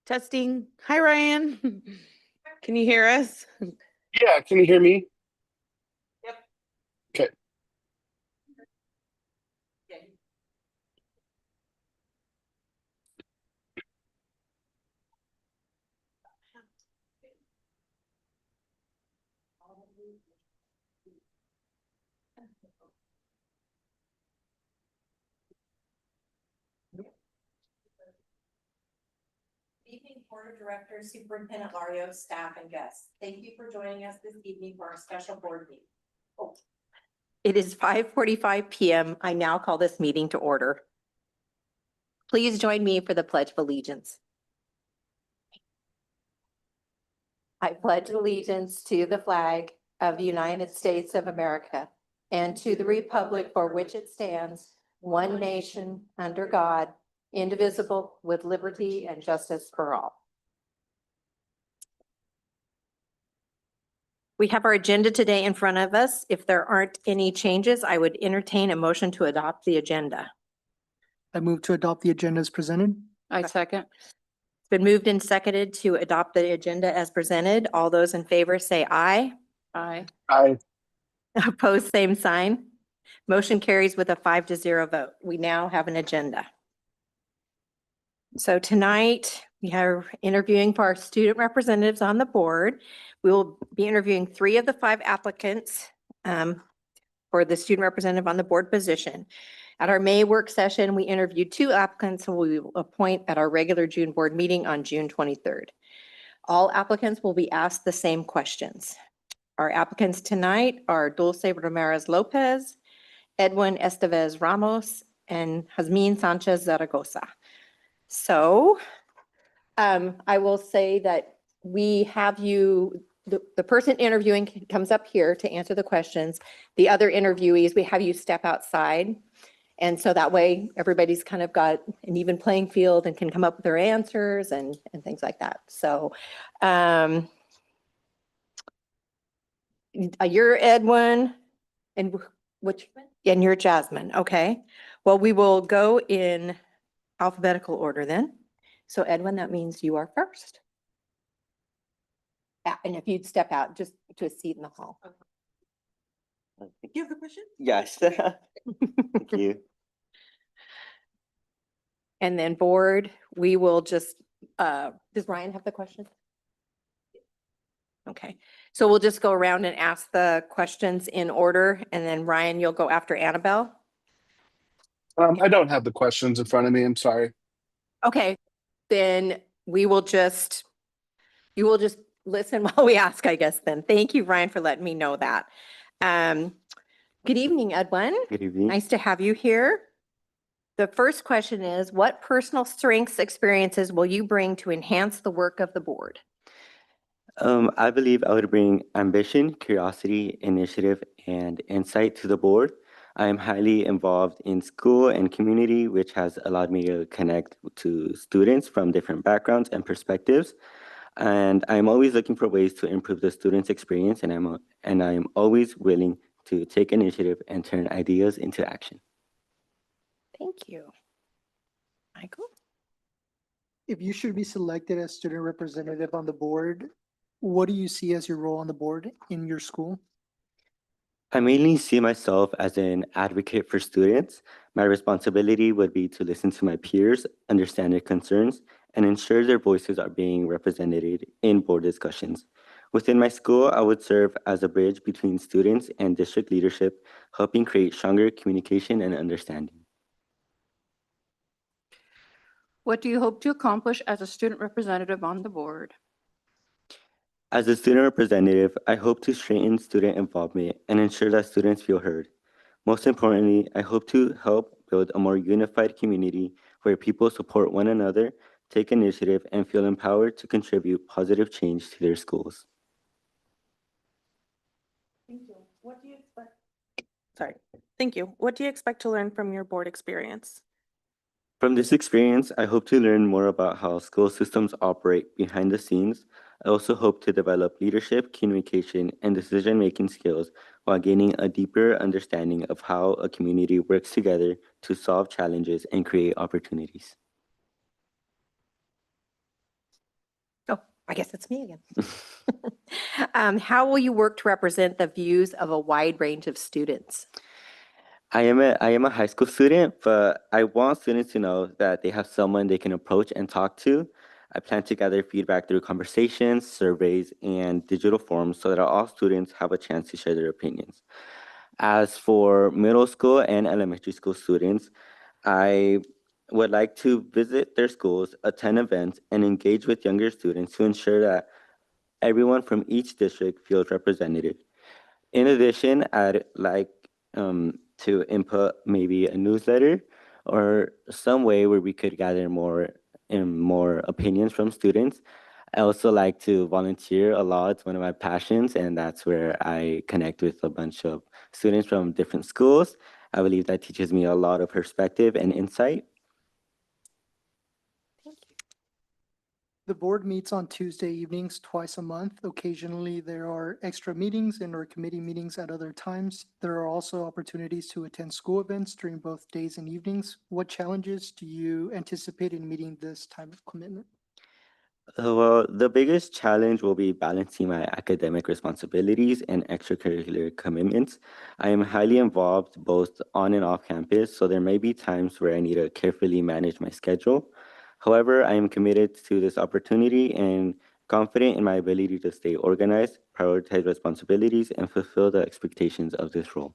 Testing. Hi, Ryan. Can you hear us? Yeah, can you hear me? Yep. Okay. Good evening, Board of Directors, Superintendent Lario, staff, and guests. Thank you for joining us this evening for our special board meeting. It is 5:45 PM. I now call this meeting to order. Please join me for the Pledge of Allegiance. I pledge allegiance to the flag of the United States of America and to the republic for which it stands, one nation, under God, indivisible, with liberty and justice for all. We have our agenda today in front of us. If there aren't any changes, I would entertain a motion to adopt the agenda. I move to adopt the agenda as presented. I second. It's been moved and seconded to adopt the agenda as presented. All those in favor say aye. Aye. I Opposed, same sign. Motion carries with a 5-0 vote. We now have an agenda. So tonight, we are interviewing for our student representatives on the board. We will be interviewing 3 of the 5 applicants for the student representative on the board position. At our May work session, we interviewed 2 applicants who we will appoint at our regular June board meeting on June 23rd. All applicants will be asked the same questions. Our applicants tonight are Dulce Ramirez Lopez, Edwin Estevez Ramos, and Jazmin Sanchez Zaragoza. So I will say that we have you, the person interviewing comes up here to answer the questions. The other interviewees, we have you step outside. And so that way, everybody's kind of got an even playing field and can come up with their answers and things like that. So you're Edwin, and and you're Jasmine, okay. Well, we will go in alphabetical order then. So Edwin, that means you are first. And if you'd step out just to a seat in the hall. You have a question? Yes. Thank you. And then board, we will just, does Ryan have the question? Okay, so we'll just go around and ask the questions in order, and then Ryan, you'll go after Annabelle. I don't have the questions in front of me. I'm sorry. Okay, then you will just listen while we ask, I guess then. Thank you, Ryan, for letting me know that. Good evening, Edwin. Good evening. Nice to have you here. The first question is, what personal strengths, experiences will you bring to enhance the work of the board? I believe I would bring ambition, curiosity, initiative, and insight to the board. I am highly involved in school and community, which has allowed me to connect to students from different backgrounds and perspectives. And I'm always looking for ways to improve the students' experience, and I'm always willing to take initiative and turn ideas into action. Thank you. Michael? If you should be selected as student representative on the board, what do you see as your role on the board in your school? I mainly see myself as an advocate for students. My responsibility would be to listen to my peers, understand their concerns, and ensure their voices are being represented in board discussions. Within my school, I would serve as a bridge between students and district leadership, helping create stronger communication and understanding. What do you hope to accomplish as a student representative on the board? As a student representative, I hope to strengthen student involvement and ensure that students feel heard. Most importantly, I hope to help build a more unified community where people support one another, take initiative, and feel empowered to contribute positive change to their schools. Thank you. What do you expect? Sorry. Thank you. What do you expect to learn from your board experience? From this experience, I hope to learn more about how school systems operate behind the scenes. I also hope to develop leadership, communication, and decision-making skills while gaining a deeper understanding of how a community works together to solve challenges and create opportunities. I guess it's me again. How will you work to represent the views of a wide range of students? I am a high school student, but I want students to know that they have someone they can approach and talk to. I plan to gather feedback through conversations, surveys, and digital forums so that all students have a chance to share their opinions. As for middle school and elementary school students, I would like to visit their schools, attend events, and engage with younger students to ensure that everyone from each district feels represented. In addition, I'd like to input maybe a newsletter or some way where we could gather more opinions from students. I also like to volunteer a lot. It's one of my passions, and that's where I connect with a bunch of students from different schools. I believe that teaches me a lot of perspective and insight. The board meets on Tuesday evenings twice a month. Occasionally, there are extra meetings and or committee meetings at other times. There are also opportunities to attend school events during both days and evenings. What challenges do you anticipate in meeting this time of commitment? Well, the biggest challenge will be balancing my academic responsibilities and extracurricular commitments. I am highly involved both on and off campus, so there may be times where I need to carefully manage my schedule. However, I am committed to this opportunity and confident in my ability to stay organized, prioritize responsibilities, and fulfill the expectations of this role.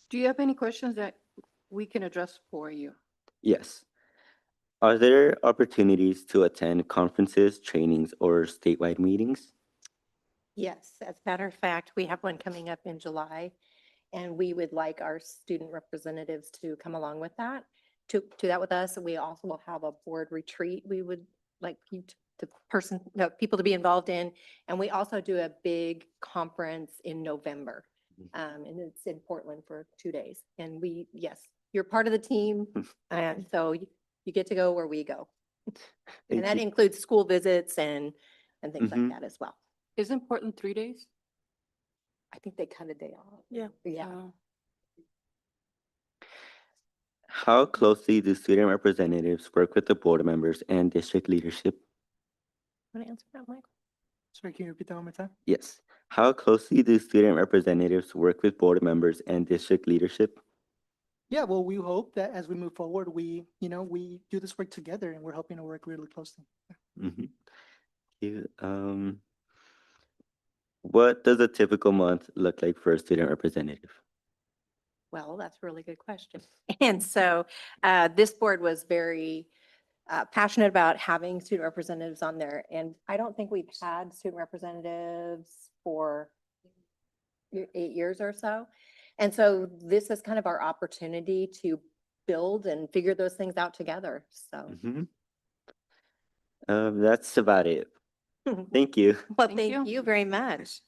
Do you have any questions that we can address for you? Yes. Are there opportunities to attend conferences, trainings, or statewide meetings? Yes, as a matter of fact, we have one coming up in July, and we would like our student representatives to come along with that, to that with us. And we also will have a board retreat we would like you people to be involved in. And we also do a big conference in November. And it's in Portland for 2 days. And yes, you're part of the team. And so you get to go where we go. And Thank that you. includes school visits and things like Mhm. that as well. Isn't Portland 3 days? I think they cut a day off. Yeah. Yeah. Oh. How closely do student representatives work with the board members and district leadership? Want to answer that, Michael? Sorry, can you repeat that one more time? Yes. How closely do student representatives work with board members and district leadership? Yeah, well, we hope that as we move forward, we do this work together and we're hoping to work really closely. Mhm. What does a typical month look like for a student representative? Well, that's a really good question. And so this board was very passionate about having student representatives on there. And I don't think we've had student representatives for 8 years or so. And so this is kind of our opportunity to build and figure those things out together. So, Mhm. That's about it. Thank you. well, Thank thank you. you very much.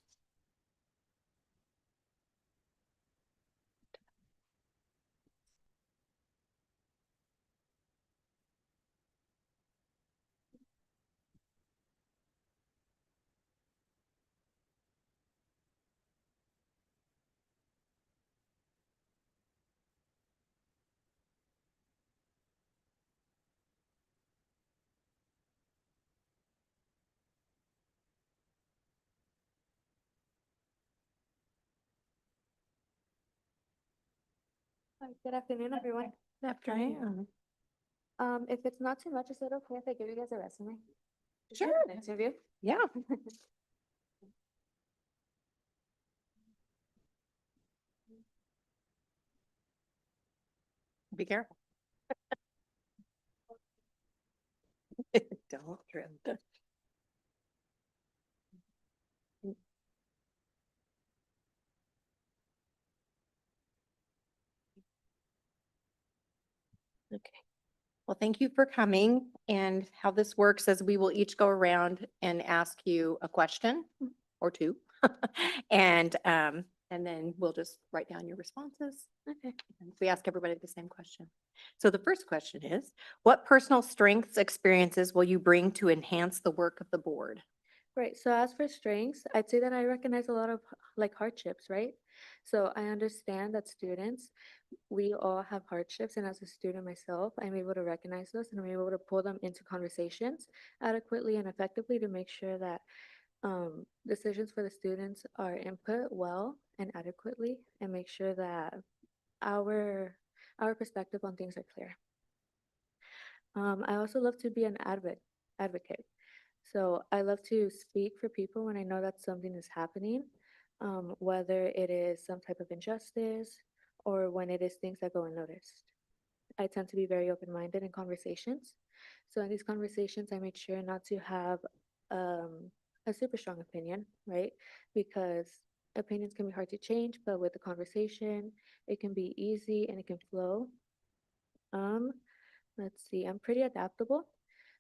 Hi, good afternoon, everyone. Good afternoon. If it's not too much, is it okay if I give you guys a resume? Sure. An interview? Yeah. Be careful. Don't trip. Okay. Well, thank you for coming, and how this works is we will each go around and ask you a question or two. And then we'll just write down your responses. Okay. And we ask everybody the same question. So the first question is, what personal strengths, experiences will you bring to enhance the work of the board? Right, so as for strengths, I'd say that I recognize a lot of like hardships, right? So I understand that students, we all have hardships, and as a student myself, I'm able to recognize those and I'm able to pull them into conversations adequately and effectively to make sure that decisions for the students are input well and adequately, and make sure that our our perspective on things are clear. I also love to be an advocate. So I love to speak for people when I know that something is happening, whether it is some type of injustice or when it is things that go unnoticed. I tend to be very open-minded in conversations. So in these conversations, I make sure not to have um, a super strong opinion, right? Because opinions can be hard to change, but with the conversation, it can be easy and it can flow. Um, let's see, I'm pretty adaptable.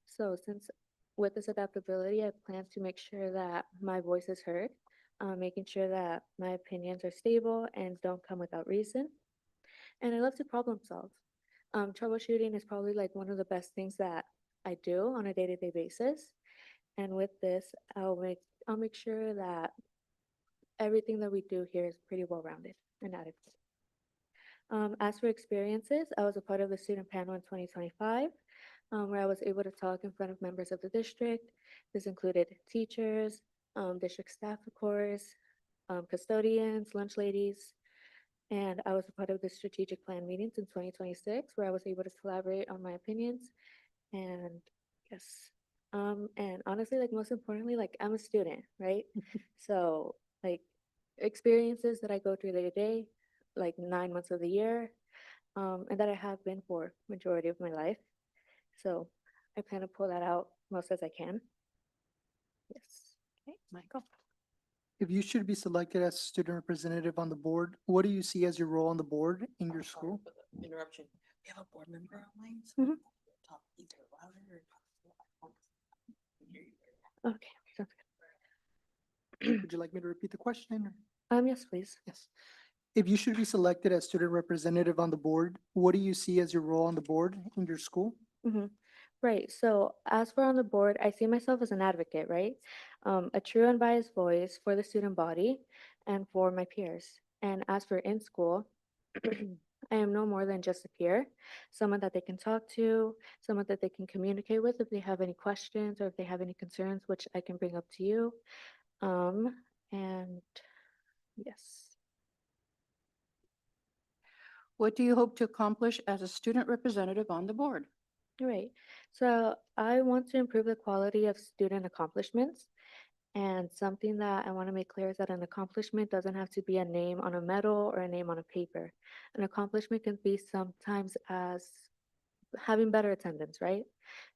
So since with this adaptability, I plan to make sure that my voice is heard, making sure that my opinions are stable and don't come without reason. And I love to problem solve. Troubleshooting is probably like one of the best things that I do on a day-to-day basis. And with this, I'll make sure that everything that we do here is pretty well-rounded and adequate. As for experiences, I was a part of the student panel in 2025, where I was able to talk in front of members of the district. This included teachers, district staff, of course, custodians, lunch ladies, and I was a part of the strategic plan meetings in 2026, where I was able to collaborate on my opinions. And yes, and honestly, like most importantly, like I'm a student, right? So like experiences that I go through day to day, like 9 months of the year, and that I have been for majority of my life. So I plan to pull that out most as I can. Yes. Okay, Michael. If you should be selected as student representative on the board, what do you see as your role on the board in your school? Interruption. We have a board member online. Mhm. Talk either louder or. Okay. Sounds good. Would you like me to repeat the question? or- Yes, please. Yes. If you should be selected as student representative on the board, what do you see as your role on the board in your school? Right. So as for on the board, I see myself as an advocate, right? A true unbiased voice for the student body and for my peers. And as for in school, I am no more than just a peer, someone that they can talk to, someone that they can communicate with if they have any questions or if they have any concerns, which I can bring up to you. And yes. What do you hope to accomplish as a student representative on the board? Right. So I want to improve the quality of student accomplishments. And something that I want to make clear is that an accomplishment doesn't have to be a name on a medal or a name on a paper. An accomplishment can be sometimes as having better attendance, right?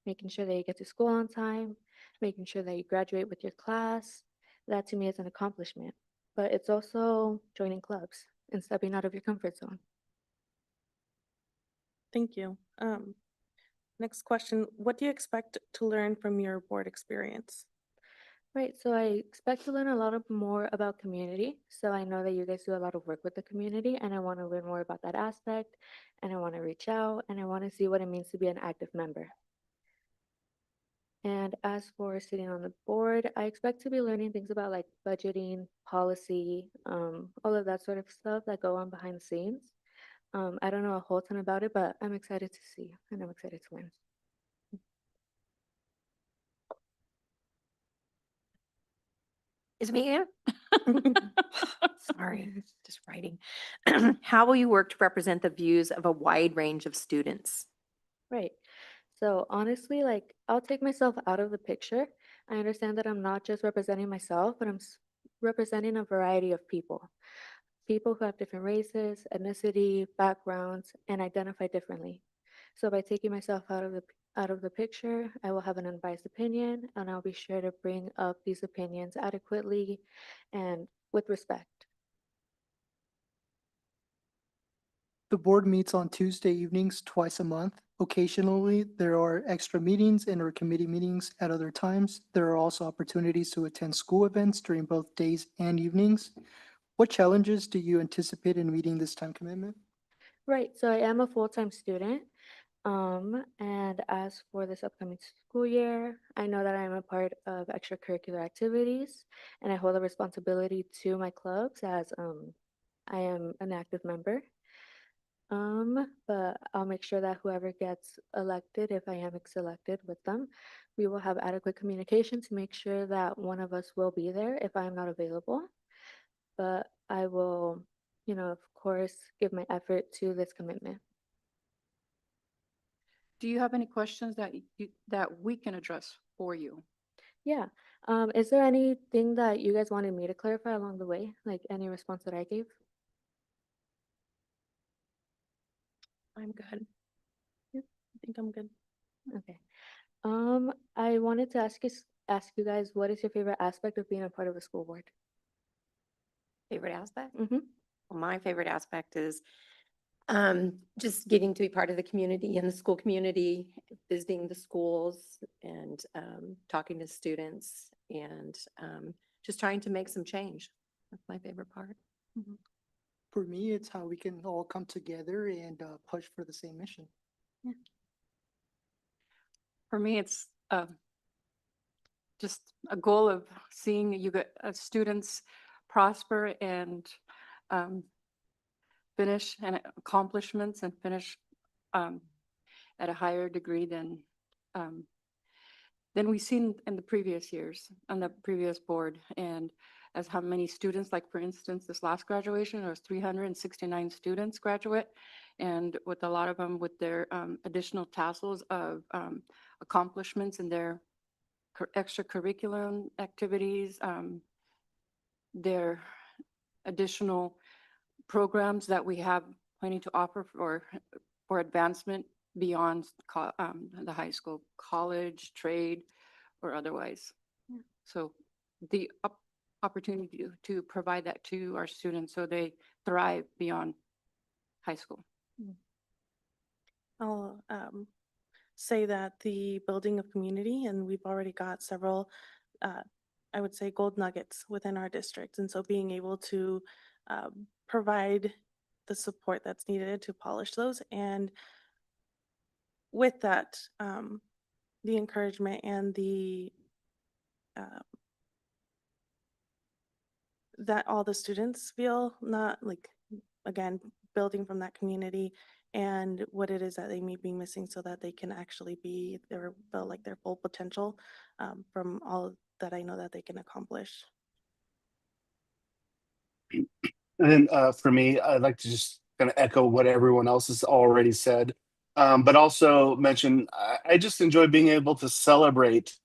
Making sure that you get to school on time, making sure that you graduate with your class. That to me is an accomplishment. But it's also joining clubs and stepping out of your comfort zone. Thank you. Next question, what do you expect to learn from your board experience? Right, so I expect to learn a lot of more about community. So I know that you guys do a lot of work with the community, and I want to learn more about that aspect, and I want to reach out, and I want to see what it means to be an active member. And as for sitting on the board, I expect to be learning things about like budgeting, policy, all of that sort of stuff that go on behind the scenes. I don't know a whole ton about it, but I'm excited to see, and I'm excited to learn. Is me here? Sorry, just writing. How will you work to represent the views of a wide range of students? Right. So honestly, like I'll take myself out of the picture. I understand that I'm not just representing myself, but representing a variety of people. People who have different races, ethnicity, backgrounds, and identify differently. So by taking myself out of the picture, I will have an unbiased opinion, and I'll be sure to bring up these opinions adequately and with respect. The board meets on Tuesday evenings twice a month. Occasionally, there are extra meetings and or committee meetings at other times. There are also opportunities to attend school events during both days and evenings. What challenges do you anticipate in meeting this time commitment? Right. So I am a full-time student. And as for this upcoming school year, I know that I'm a part of extracurricular activities and I hold a responsibility to my clubs as I am an active member. But I'll make sure that whoever gets elected, if I am selected with them, we will have adequate communication to make sure that one of us will be there if I am not available. But I will, of course, give my effort to this commitment. Do you have any questions that we can address for you? Yeah. Is there anything that you guys wanted me to clarify along the way? Like any response that I gave? I'm good. Yeah, I think I'm good. Okay. I wanted to ask you guys, what is your favorite aspect of being a part of a school board? Favorite aspect? Mm-hmm. Well, my favorite aspect is just getting to be part of the community and the school community, visiting the schools and talking to students and just trying to make some change. That's my favorite part. For me, it's how we can all come together and push for the same mission. For me, it's just a goal of seeing you get students prosper and finish and accomplishments and finish at a higher degree than we've seen in the previous years on the previous board. And as how many students, like for instance, this last graduation, there was 369 students graduate. And with a lot of them with their additional tassels of accomplishments in their extracurricular activities, their additional programs that we have planning to offer for advancement beyond the high school, college, trade, or otherwise. So the opportunity to provide that to our students so they thrive beyond high school. I'll say that the building of community, and we've already got several, I would say, gold nuggets within our district. And so being able to provide the support that's needed to polish those. And with that, the encouragement and the that all the students feel, not like, again, building from that community and what it is that they may be missing so that they can actually be feel like their full potential from all that I know that they can accomplish. And then for me, I'd like to just kind of echo what everyone else has already said, but also mention I just enjoy being able to celebrate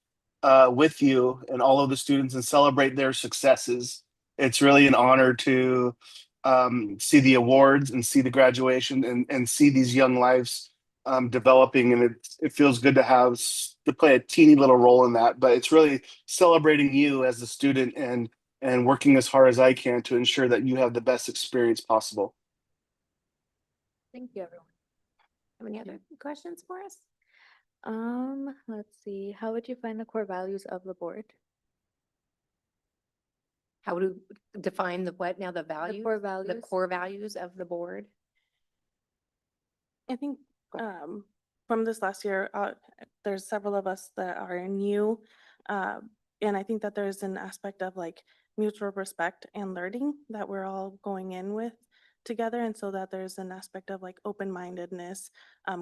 with you and all of the students and celebrate their successes. It's really an honor to see the awards and see the graduation and see these young lives developing, and it feels good to play a teeny little role in that. But it's really celebrating you as a student and working as hard as I can to ensure that you have the best experience possible. Thank you, everyone. Have any other questions for us? Let's see. How would you find the core values of the board? How to define the what now, the values? core The values. core values of the board? I think from this last year, there's several of us that are new. And I think that there's an aspect of like mutual respect and learning that we're all going in with together. And so that there's an aspect of like open-mindedness,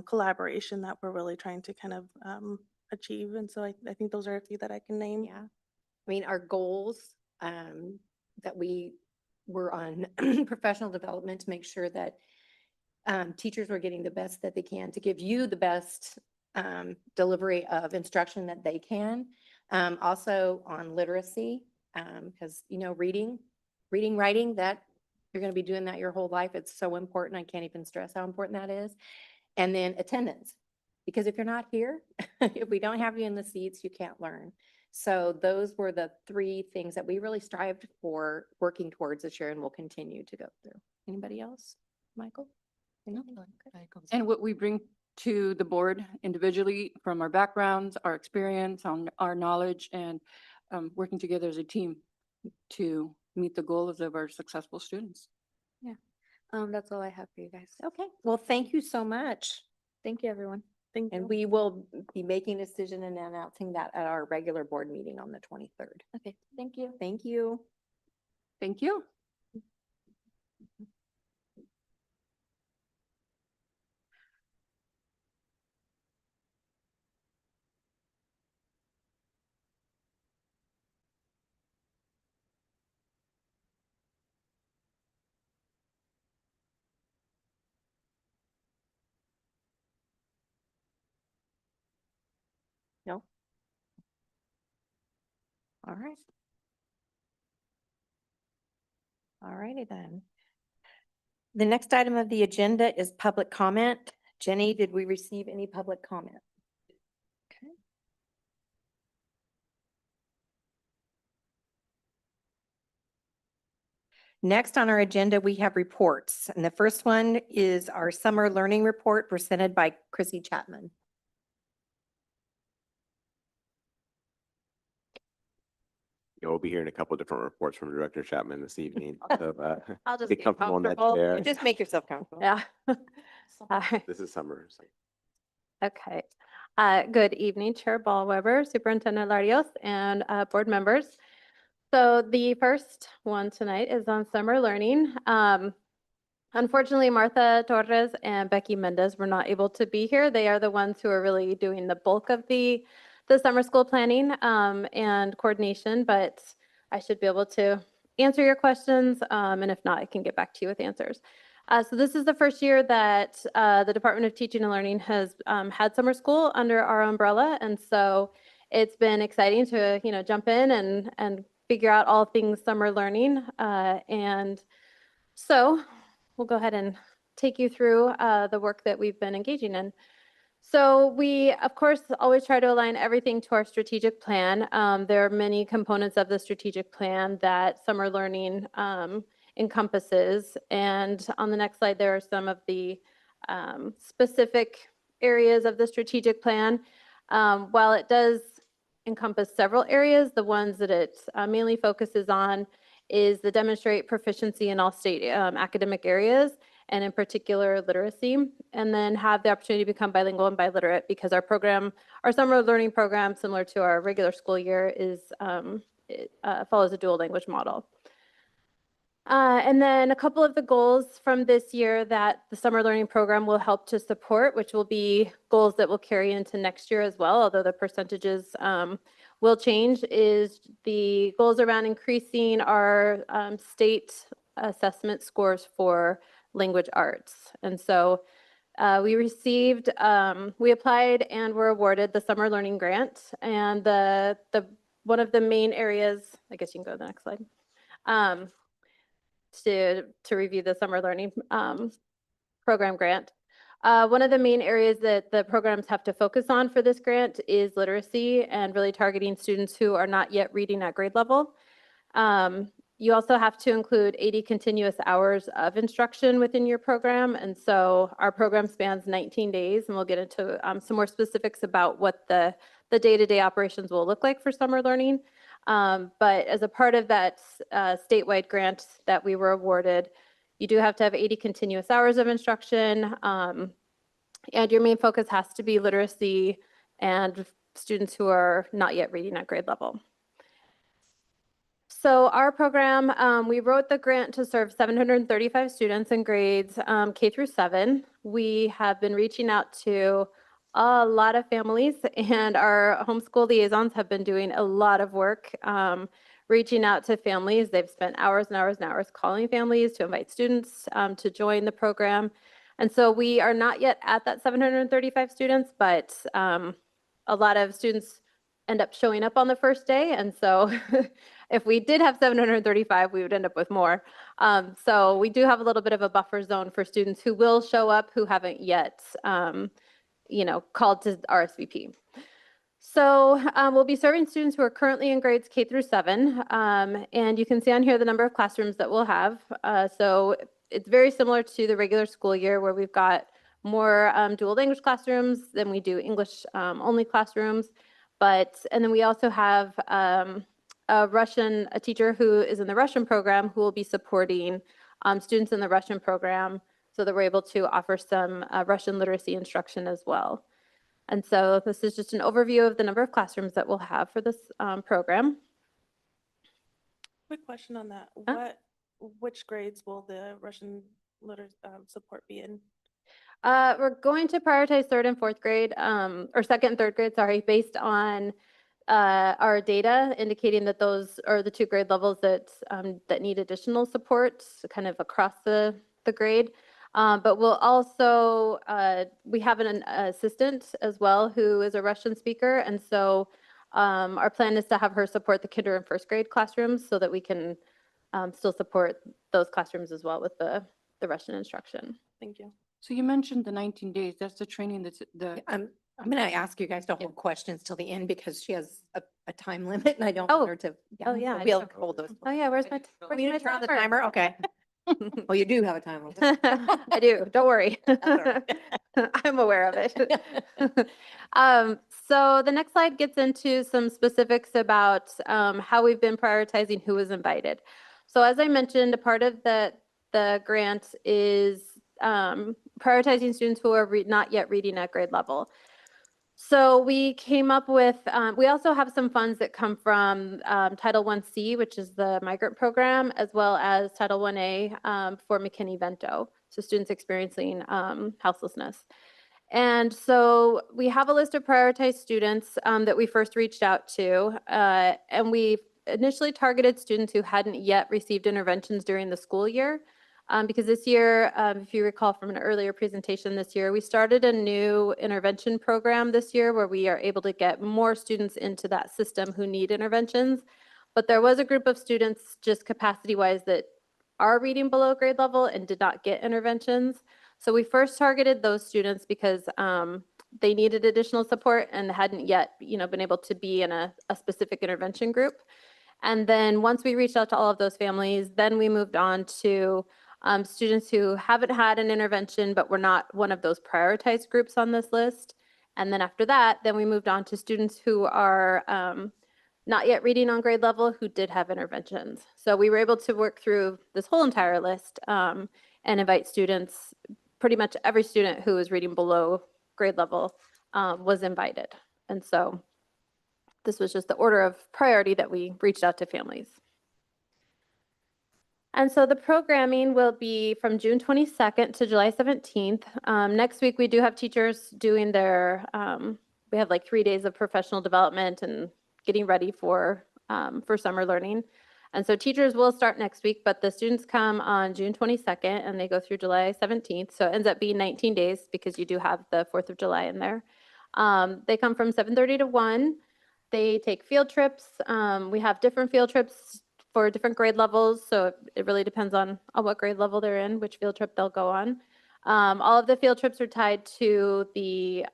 collaboration that we're really trying to kind of achieve. And so I think those are a few that I can name. Yeah. I mean, our goals that we were on professional development to make sure that teachers were getting the best that they can to give you the best delivery of instruction that they can. Also on literacy, because, reading, writing, that you're going to be doing that your whole life. It's so important. I can't even stress how important that is. And then attendance, because if you're not here, if we don't have you in the seats, you can't learn. So those were the three things that we really strived for working towards this year and will continue to go through. Anybody else? Michael? Anything? Okay. And what we bring to the board individually from our backgrounds, our experience, our knowledge, and working together as a team to meet the goals of our successful students. Yeah. That's all I have for you guys. Okay, well, thank you so much. Thank you, everyone. Thank you. And we will be making a decision and announcing that at our regular board meeting on the 23rd. Okay, thank you. Thank you. Thank you. No? All right. All righty then. The next item of the agenda is public comment. Jenny, did we receive any public comment? Okay. Next on our agenda, we have reports, and the first one is our summer learning report presented by Chrissy Chapman. We'll be hearing a couple of different reports from Director Chapman this evening. So, I'll just get get comfortable in that comfortable. chair. Just make yourself comfortable. Yeah. Hi. This is summer. So. Okay. Good evening, Chair Ballweber, Superintendent Larios, and board members. So the first one tonight is on summer learning. Unfortunately, Martha Torres and Becky Mendez were not able to be here. They are the ones who are really doing the bulk of the summer school planning and coordination, but I should be able to answer your questions. And if not, I can get back to you with answers. So this is the first year that the Department of Teaching and Learning has had summer school under our umbrella. And so it's been exciting to, jump in and figure out all things summer learning. And so we'll go ahead and take you through the work that we've been engaging in. So we, of course, always try to align everything to our strategic plan. There are many components of the strategic plan that summer learning encompasses. And on the next slide, there are some of the specific areas of the strategic plan. While it does encompass several areas, the ones that it mainly focuses on is the demonstrate proficiency in all state academic areas, and in particular literacy, and then have the opportunity to become bilingual and biliterate, because our summer learning program, similar to our regular school year, follows a dual language model. And then a couple of the goals from this year that the summer learning program will help to support, which will be goals that will carry into next year as well, although the percentages will change, is the goals around increasing our state assessment scores for language arts. And so we applied and were awarded the summer learning grant. And one of the main areas, I guess you can go to the next slide, to review the summer learning program grant. One of the main areas that the programs have to focus on for this grant is literacy, and really targeting students who are not yet reading at grade level. You also have to include 80 continuous hours of instruction within your program. And so our program spans 19 days, and we'll get into some more specifics about what the day-to-day operations will look like for summer learning. But as a part of that statewide grant that we were awarded, you do have to have 80 continuous hours of instruction, and your main focus has to be literacy and students who are not yet reading at grade level. So our program, we wrote the grant to serve 735 students in grades K through 7. We have been reaching out to a lot of families, and our homeschool liaisons have been doing a lot of work reaching out to families. They've spent hours and hours and hours calling families to invite students to join the program. And so we are not yet at that 735 students, but a lot of students end up showing up on the first day. And so if we did have 735, we would end up with more. So we do have a little bit of a buffer zone for students who will show up who haven't yet called to RSVP. So we'll be serving students who are currently in grades K through 7. And you can see on here the number of classrooms that we'll have. So it's very similar to the regular school year, where we've got more dual language classrooms than we do English only classrooms. And then we also have a teacher who is in the Russian program who will be supporting students in the Russian program, so that we're able to offer some Russian literacy instruction as well. And so this is just an overview of the number of classrooms that we'll have for this program. Quick question on that. Which grades will the Russian support be in? We're going to prioritize 3rd and 4th grade, or 2nd and 3rd grade, sorry, based on our data indicating that those are the 2 grade levels that need additional support kind of across the grade. But we'll also, we have an assistant as well who is a Russian speaker. And so our plan is to have her support the kinder and first grade classrooms so that we can still support those classrooms as well with the Russian instruction. Thank you. So you mentioned the 19 days. That's the training that's I'm going to ask you guys to hold questions till the end because she has a time limit and I don't Oh. want her to. Oh, yeah, I We'll didn't hold those. Oh, yeah, where's my, Oh, where's you my didn't turn on the timer? timer? Okay. Well, you do have a time limit. I do, don't worry. all right. I'm aware of it. So the next slide gets into some specifics about how we've been prioritizing who was invited. So as I mentioned, a part of the grant is prioritizing students who are not yet reading at grade level. So we came up with, we also have some funds that come from Title I-C, which is the migrant program, as well as Title I-A for McKinney-Vento, so students experiencing houselessness. And so we have a list of prioritized students that we first reached out to, and we initially targeted students who hadn't yet received interventions during the school year. Because this year, if you recall from an earlier presentation this year, we started a new intervention program this year where we are able to get more students into that system who need interventions. But there was a group of students just capacity-wise that are reading below grade level and did not get interventions. So we first targeted those students because they needed additional support and hadn't yet, been able to be in a specific intervention group. And then once we reached out to all of those families, then we moved on to students who haven't had an intervention, but were not one of those prioritized groups on this list. And then after that, then we moved on to students who are not yet reading on grade level who did have interventions. So we were able to work through this whole entire list and invite students. Pretty much every student who was reading below grade level was invited. And so this was just the order of priority that we reached out to families. And so the programming will be from June 22nd to July 17th. Next week, we do have teachers doing their, we have like 3 days of professional development and getting ready for summer learning. And so teachers will start next week, but the students come on June 22nd and they go through July 17th. So it ends up being 19 days because you do have the 4th of July in there. They come from 7:30 to 1. They take field trips. We have different field trips for different grade levels. So it really depends on what grade level they're in, which field trip they'll go on. All of the field trips are tied to the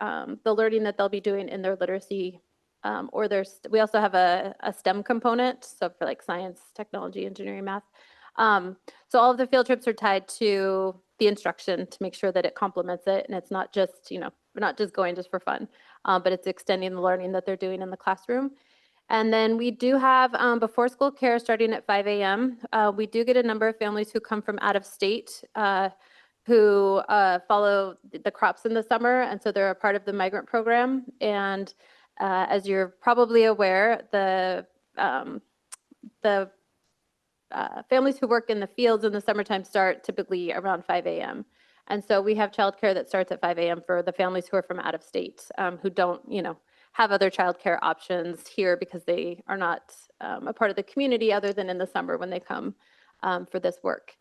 learning that they'll be doing in their literacy or we also have a STEM component. So for like science, technology, engineering, math. So all of the field trips are tied to the instruction to make sure that it complements it. And it's not just, we're not just going just for fun, but it's extending the learning that they're doing in the classroom. And then we do have before school care starting at 5 a.m. We do get a number of families who come from out of state who follow the crops in the summer. And so they're a part of the migrant program. And as you're probably aware, the families who work in the fields in the summertime start typically around 5 a.m. And so we have childcare that starts at 5 a.m. for the families who are from out of state who don't, have other childcare options here because they are not a part of the community other than in the summer when they come for this work.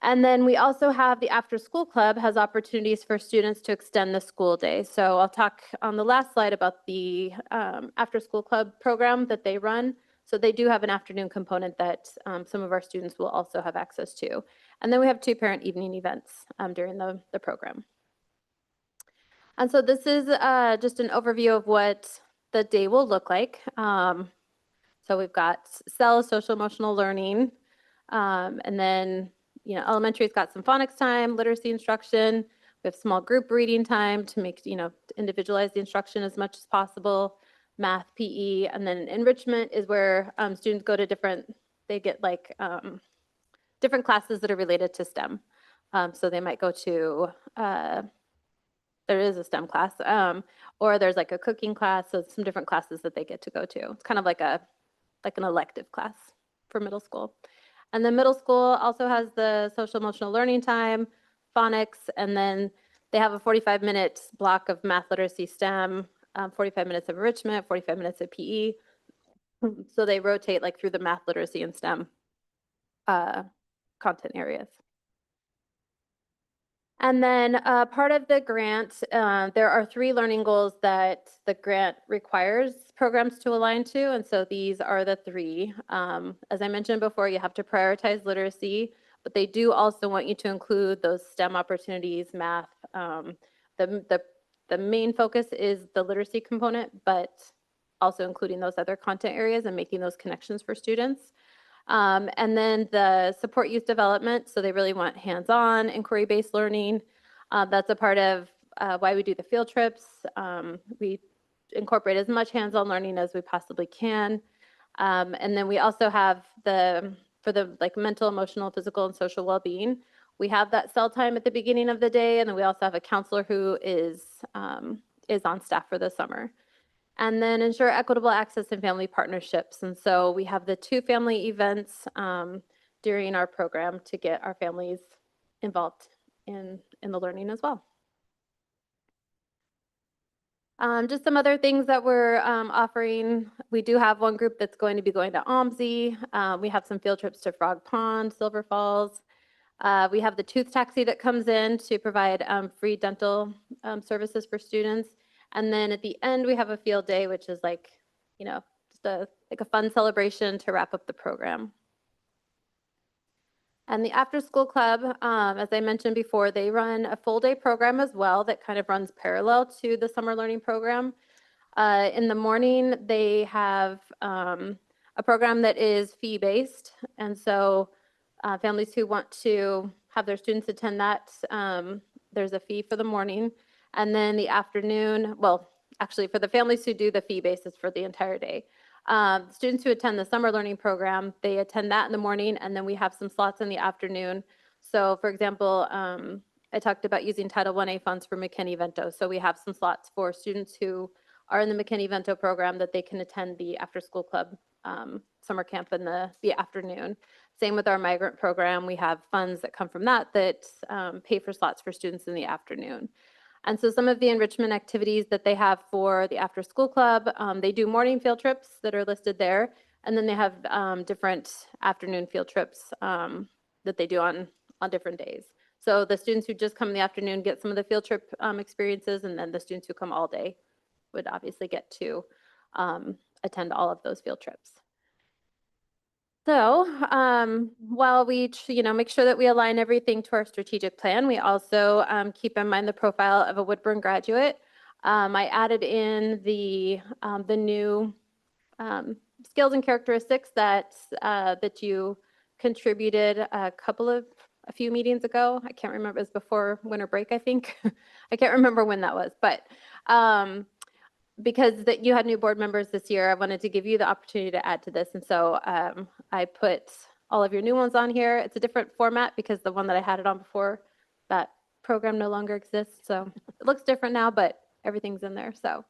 And then we also have the after school club has opportunities for students to extend the school day. So I'll talk on the last slide about the after school club program that they run. So they do have an afternoon component that some of our students will also have access to. And then we have 2 parent evening events during the program. And so this is just an overview of what the day will look like. So we've got CEL, social emotional learning, and then elementary's got some phonics time, literacy instruction. We have small group reading time to make to individualize the instruction as much as possible. Math, PE, and then enrichment is where students go to they get like different classes that are related to STEM. So they might go to there is a STEM class, or there's like a cooking class, so some different classes that they get to go to. It's kind of like an elective class for middle school. And then middle school also has the social emotional learning time, phonics, and then they have a 45-minute block of math, literacy, STEM, 45 minutes of enrichment, 45 minutes of PE. So they rotate like through the math, literacy, and STEM content areas. And then part of the grant, there are 3 learning goals that the grant requires programs to align to. And so these are the 3. As I mentioned before, you have to prioritize literacy, but they do also want you to include those STEM opportunities, math. The main focus is the literacy component, but also including those other content areas and making those connections for students. And then the support youth development, so they really want hands-on inquiry-based learning. That's a part of why we do the field trips. We incorporate as much hands-on learning as we possibly can. And then we also have for the like mental, emotional, physical, and social well-being, we have that cell time at the beginning of the day, and then we also have a counselor who is on staff for the summer. And then ensure equitable access and family partnerships. And so we have the 2 family events during our program to get our families involved in the learning as well. Just some other things that we're offering. We do have one group that's going to be going to OMSI. We have some field trips to Frog Pond, Silver Falls. We have the tooth taxi that comes in to provide free dental services for students. And then at the end, we have a field day, which is like, just a fun celebration to wrap up the program. And the after school club, as I mentioned before, they run a full day program as well that kind of runs parallel to the summer learning program. In the morning, they have a program that is fee-based. And so families who want to have their students attend that, there's a fee for the morning. And then the afternoon, well, actually for the families who do the fee basis for the entire day. Students who attend the summer learning program, they attend that in the morning, and then we have some slots in the afternoon. So for example, I talked about using Title 1A funds for McKinney-Vento. So we have some slots for students who are in the McKinney-Vento program that they can attend the after school club summer camp in the afternoon. Same with our migrant program. We have funds that come from that pay for slots for students in the afternoon. And so some of the enrichment activities that they have for the after school club, they do morning field trips that are listed there. And then they have different afternoon field trips that they do on different days. So the students who just come in the afternoon get some of the field trip experiences, and then the students who come all day would obviously get to attend all of those field trips. So while we make sure that we align everything to our strategic plan, we also keep in mind the profile of a Woodburn graduate. I added in the new skills and characteristics that you contributed a few meetings ago. I can't remember, it was before winter break, I think. I can't remember when that was, but because you had new board members this year, I wanted to give you the opportunity to add to this. And so I put all of your new ones on here. It's a different format because the one that I had it on before, that program no longer exists. So it looks different now, but everything's in there. So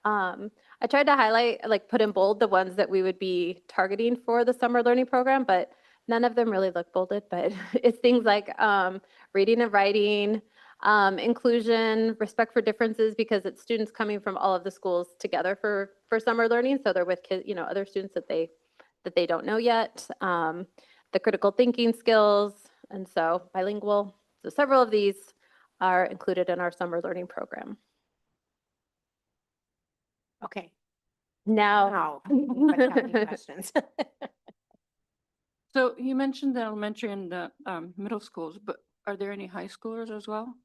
I tried to highlight, put in bold the ones that we would be targeting for the summer learning program, but none of them really look bolded, but it's things like reading and writing, inclusion, respect for differences, because it's students coming from all of the schools together for summer learning. So they're with kids, other students that they don't know yet, the critical thinking skills, and so bilingual. So several of these are included in our summer learning program. Okay. Now, Anybody have any questions? So you mentioned the elementary and the middle schools, but are there any high schoolers as well?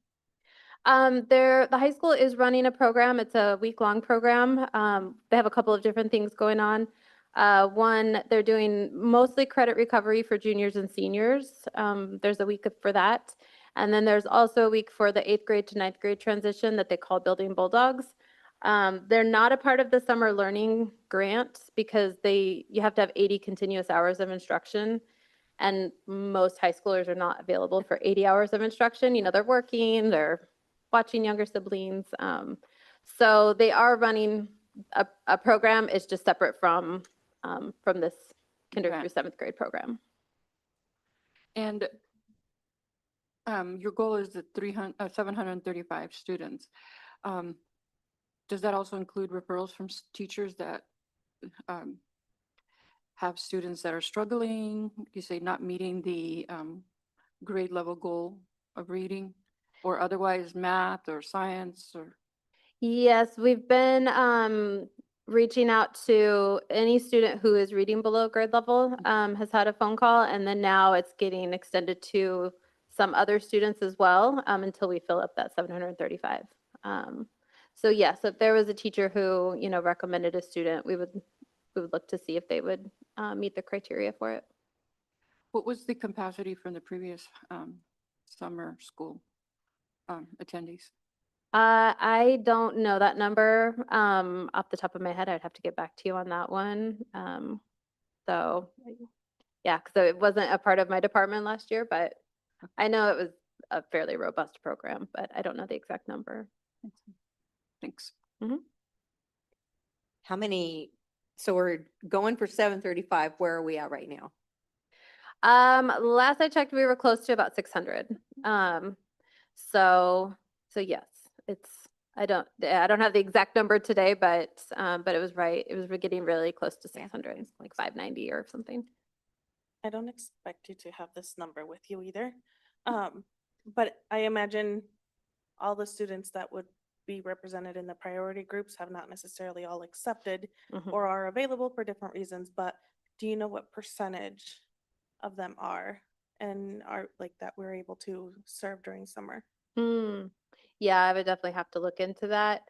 The high school is running a program. It's a week-long program. They have a couple of different things going on. One, they're doing mostly credit recovery for juniors and seniors. There's a week for that. And then there's also a week for the 8th grade to 9th grade transition that they call Building Bulldogs. They're not a part of the summer learning grant because you have to have 80 continuous hours of instruction. And most high schoolers are not available for 80 hours of instruction. They're working, they're watching younger siblings. So they are running a program. It's just separate from this kindergarten through 7th grade program. And your goal is the 735 students. Does that also include referrals from teachers that have students that are struggling, you say not meeting the grade level goal of reading? or otherwise math or science or? Yes, we've been reaching out to any student who is reading below grade level, has had a phone call, and then now it's getting extended to some other students as well, until we fill up that 735. So yes, if there was a teacher who, you know, recommended a student, we would look to see if they would meet the criteria for it. What was the capacity from the previous summer school attendees? I don't know that number off the top of my head. I'd have to get back to you on that one. So, yeah, because it wasn't a part of my department last year, but I know it was a fairly robust program, but I don't know the exact number. Thanks. How many, so we're going for 735. Where are we at right now? Last I checked, we were close to about 600. So yes, I don't have the exact number today, but it was right. We're getting really close to 600, like 590 or something. I don't expect you to have this number with you either. But I imagine all the students that would be represented in the priority groups have not necessarily all accepted Mhm. or are available for different reasons, but do you know what percentage of them are and are like that we're able to serve during summer? Yeah, I would definitely have to look into that.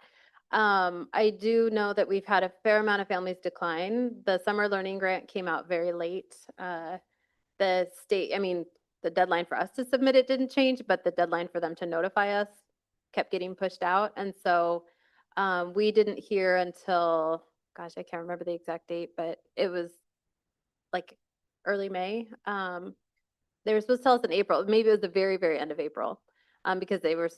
I do know that we've had a fair amount of families decline. The summer learning grant came out very late. The state, I mean, the deadline for us to submit it didn't change, but the deadline for them to notify us kept getting pushed out. And so we didn't hear until, gosh, I can't remember the exact date, but it was like early May. They were supposed to tell us in April. Maybe it was the very, very end of April. Because it was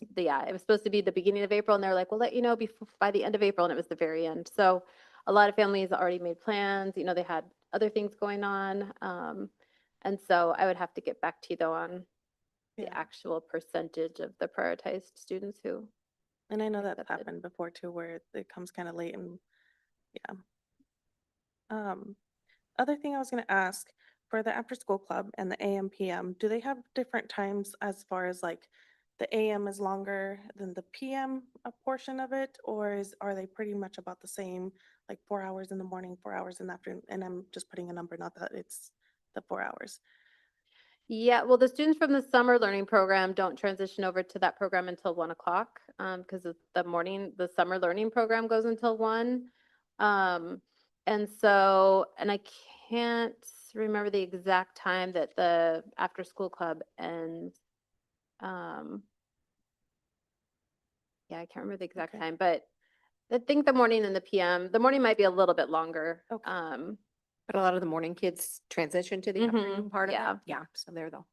supposed to be the beginning of April, and they're like, we'll let you know by the end of April, and it was the very end. So a lot of families already made plans, you know, they had other things going on. And so I would have to get back to you though on the Yeah. actual percentage of the prioritized students who. And I know that accepted. happened before too, where it comes kind of late and yeah. Other thing I was gonna ask, for the after school club and the AM PM, do they have different times as far as like the AM is longer than the PM a portion of it, or are they pretty much about the same, like 4 hours in the morning, 4 hours in the afternoon? And I'm just putting a number, not that it's the 4 hours. Yeah, well, the students from the summer learning program don't transition over to that program until 1 o'clock, because the summer learning program goes until 1. And I can't remember the exact time that the after school club ends. Yeah, I can't remember the exact Okay. time, but I think the morning and the morning might be a little bit longer. Okay. But a lot of the morning kids transition to the afternoon Mhm, part of yeah. it. Yeah, so they're the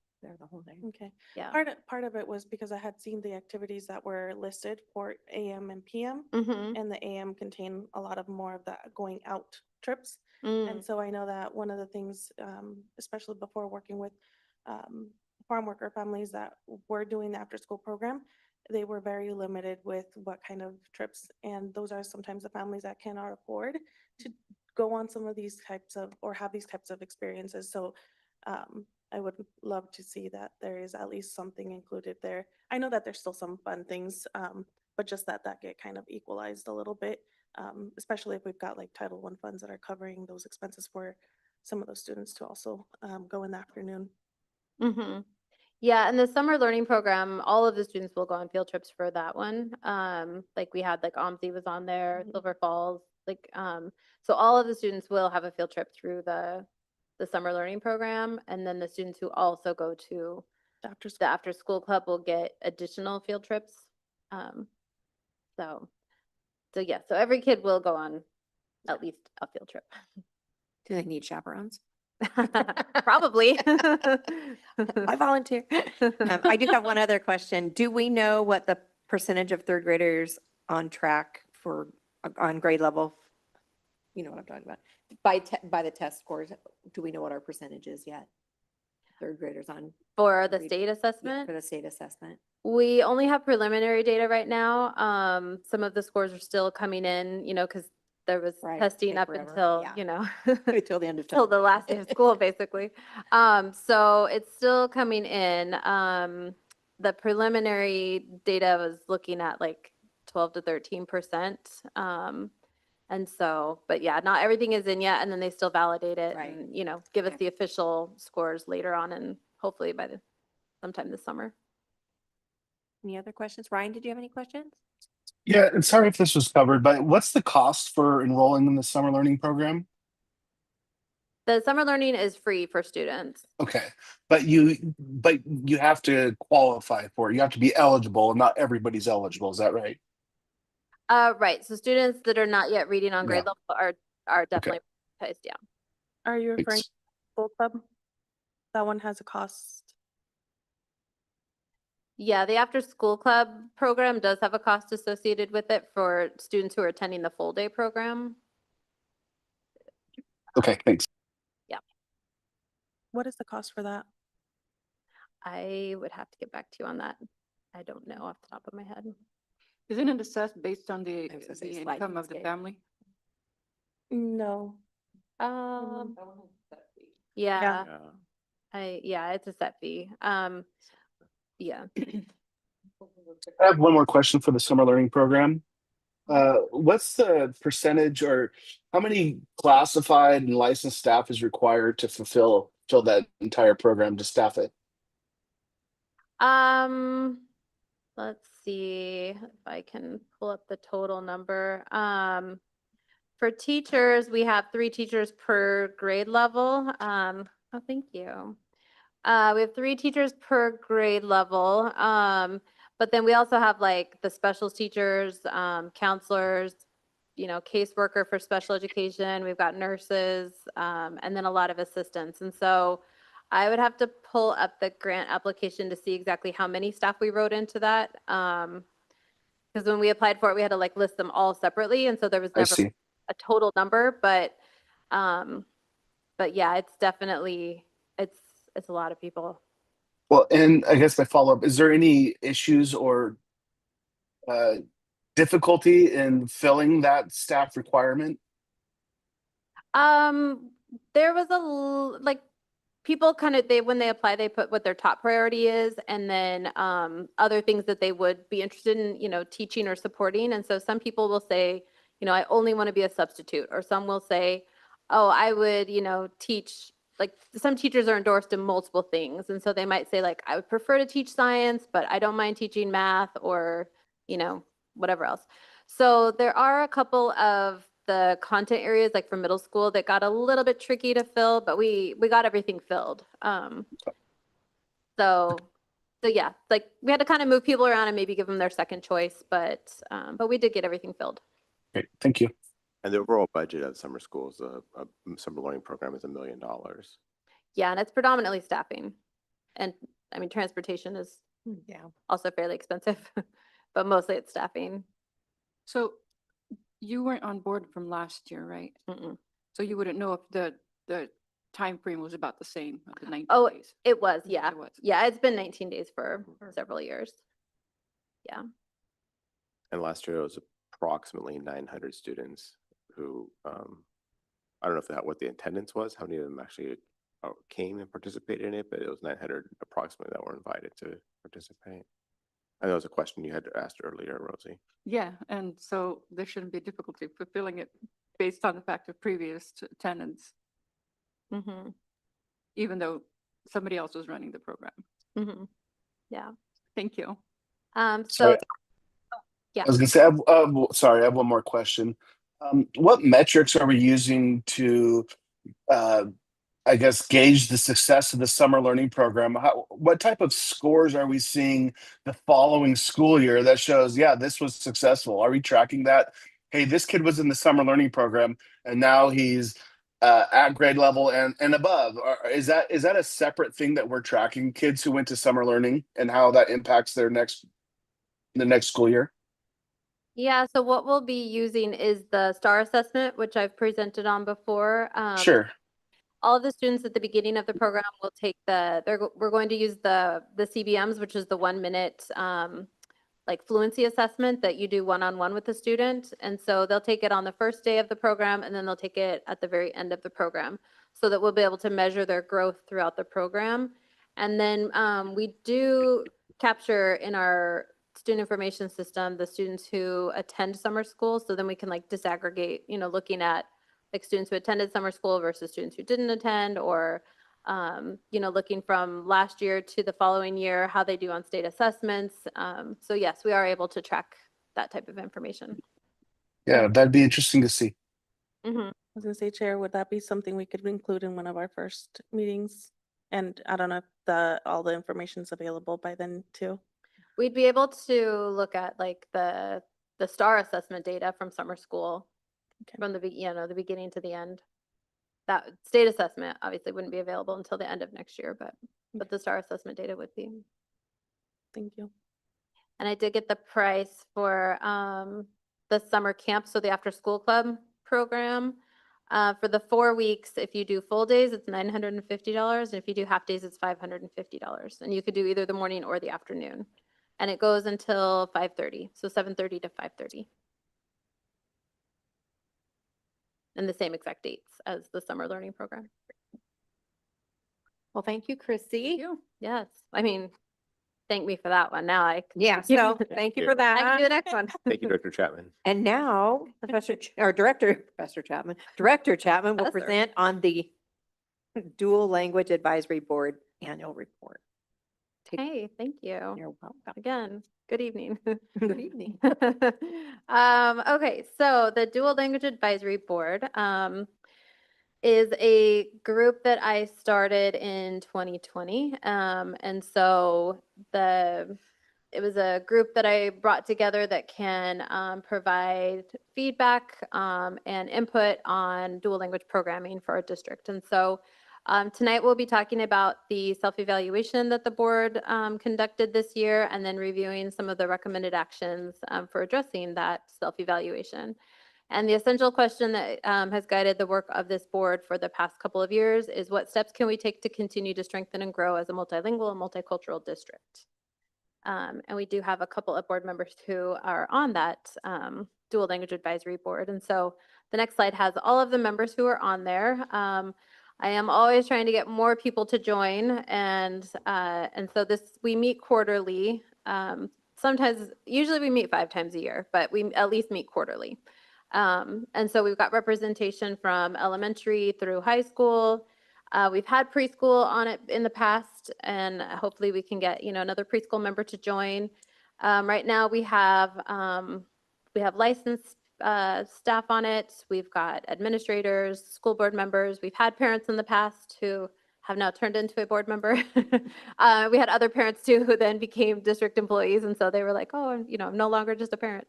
whole day. Okay. Yeah. Part of it was because I had seen the activities that were listed for AM and PM, Mhm. and the AM contain a lot of more of the going out trips. Mm. And so I know that one of the things, especially before working with farm worker families that were doing the after school program, they were very limited with what kind of trips. And those are sometimes the families that cannot afford to go on some of these types of, or have these types of experiences. So I would love to see that there is at least something included there. I know that there's still some fun things, but just that get kind of equalized a little bit, especially if we've got like Title I funds that are covering those expenses for some of those students to also go in the afternoon. Mm-hmm. Yeah, and the summer learning program, all of the students will go on field trips for that one. Like we had, like OMSI was on there, Mhm. Silver Falls, so all of the students will have a field trip through the summer learning program. And then the students who also go to After the school. after school club will get additional field trips. So yeah, so every kid will go on at least a field trip. Do they need chaperones? Probably. I volunteer. I do have one other question. Do we know what the percentage of third graders on track for, on grade level? You know what I'm talking about. By the test scores, do we know what our percentage is yet? Third graders on. For the read- state yeah, assessment? For the state assessment. We only have preliminary data right now. Some of the scores are still coming in, because there was Right, testing take up forever, until, yeah. Till the end of till time. the last day of school, basically. So it's still coming in. the preliminary data was looking at like 12 to 13%. And so, but yeah, not everything is in yet, and then they still validate it Right. and, give us Okay. the official scores later on and hopefully by sometime this summer. Any other questions? Ryan, did you have any questions? Yeah, and sorry if this was covered, but what's the cost for enrolling in the summer learning program? The summer learning is free for students. Okay, but you have to qualify for it. You have to be eligible, and not everybody's eligible. Is that right? Right. So students that are not yet reading on grade Yeah. level are definitely prioritized, yeah. Are you referring Thanks. to school club? That one has a cost. Yeah, the after school club program does have a cost associated with it for students who are attending the full day program. Okay, thanks. What is the cost for that? I would have to get back to you on that. I don't know off the top of my head. Isn't it assessed based on the I was gonna say the slide income of the landscape. family? No. Um, Yeah. yeah, it's a set fee. Yeah. I have one more question for the summer learning program. What's the percentage or how many classified and licensed staff is required to fill that entire program to staff it? Let's see if I can pull up the total number. For teachers, we have 3 teachers per grade level. Oh, thank you. We have 3 teachers per grade level. But then we also have like the special teachers, counselors, caseworker for special education. We've got nurses, and then a lot of assistants. And so I would have to pull up the grant application to see exactly how many staff we wrote into that. Because when we applied for it, we had to like list them all separately. And so there was I never see. a total number, but yeah, it's definitely, it's a lot of people. Well, and I guess my follow-up, is there any issues or difficulty in filling that staff requirement? There was like people kind of, when they apply, they put what their top priority is and then other things that they would be interested in, teaching or supporting. And so some people will say, I only want to be a substitute, or some will say, oh, I would, teach, like some teachers are endorsed in multiple things. And so they might say like, I would prefer to teach science, but I don't mind teaching math or, whatever else. So there are a couple of the content areas like for middle school that got a little bit tricky to fill, but we got everything filled. So yeah, like we had to kind of move people around and maybe give them their second choice, but we did get everything filled. Great, thank you. And the overall budget of summer schools, summer learning program is $1 million. Yeah, and it's predominantly staffing. And I mean, transportation is also fairly expensive, but mostly it's staffing. So you weren't on board from last year, right? Mm-mm. So you wouldn't know if the time frame was about the same, the 19 Oh, days. it was, yeah. It was. Yeah, it's been 19 days for several years. Yeah. And last year it was approximately 900 students who, I don't know if what the attendance was, how many of them actually came and participated in it, but it was 900 approximately that were invited to participate. I know it was a question you had asked earlier, Rosie. Yeah, and so there shouldn't be difficulty fulfilling it based on the fact of previous attendance, Mm-hmm. even though somebody else was running the program. Mm-hmm. Yeah. Thank you. So Sorry. yeah. I was gonna say, sorry, I have one more question. What metrics are we using to, I guess, gauge the success of the summer learning program? What type of scores are we seeing the following school year that shows, yeah, this was successful? Are we tracking that? Hey, this kid was in the summer learning program and now he's at grade level and above. Is that a separate thing that we're tracking, kids who went to summer learning and how that impacts the next school year? Yeah, so what we'll be using is the STAR assessment, which I've presented on before. Sure. All of the students at the beginning of the program will take we're going to use the CBMs, which is the 1 minute like fluency assessment that you do one-on-one with the student. And so they'll take it on the first day of the program, and then they'll take it at the very end of the program so that we'll be able to measure their growth throughout the program. And then we do capture in our student information system the students who attend summer school. So then we can like disaggregate, looking at like students who attended summer school versus students who didn't attend, or looking from last year to the following year, how they do on state assessments. So yes, we are able to track that type of information. Yeah, that'd be interesting to see. Mhm. I was gonna say, Chair, would that be something we could include in one of our first meetings? And I don't know if all the information's available by then too. We'd be able to look at like the STAR assessment data from summer school, Okay. from the the beginning to the end. That state assessment obviously wouldn't be available until the end of next year, but the STAR assessment data would be. Thank you. And I did get the price for the summer camp, so the after school club program. For the 4 weeks, if you do full days, it's $950, and if you do half days, it's $550. And you could do either the morning or the afternoon. And it goes until 5:30, so 7:30 to 5:30. And the same exact dates as the summer learning program. Well, thank you, Chrissy. Yes, I mean, thank me for that one. Now I can Yeah, give so you- thank you Yeah. for that. I can do the next one. Thank you, Director Chapman. And now Director Chapman will Professor. present on the Dual Language Advisory Board Annual Report. Take- Hey, thank you. You're welcome. Again, good evening. Good evening. Okay, so the Dual Language Advisory Board is a group that I started in 2020. And so it was a group that I brought together that can provide feedback and input on dual language programming for our district. And so tonight we'll be talking about the self-evaluation that the board conducted this year, and then reviewing some of the recommended actions for addressing that self-evaluation. And the essential question that has guided the work of this board for the past couple of years is, what steps can we take to continue to strengthen and grow as a multilingual and multicultural district? And we do have a couple of board members who are on that dual language advisory board. And so the next slide has all of the members who are on there. I am always trying to get more people to join, and so we meet quarterly. Usually we meet 5 times a year, but we at least meet quarterly. And so we've got representation from elementary through high school. We've had preschool on it in the past, and hopefully we can get another preschool member to join. Right now we have licensed staff on it. We've got administrators, school board members. We've had parents in the past who have now turned into a board member. We had other parents too who then became district employees, and so they were like, "Oh, I'm no longer just a parent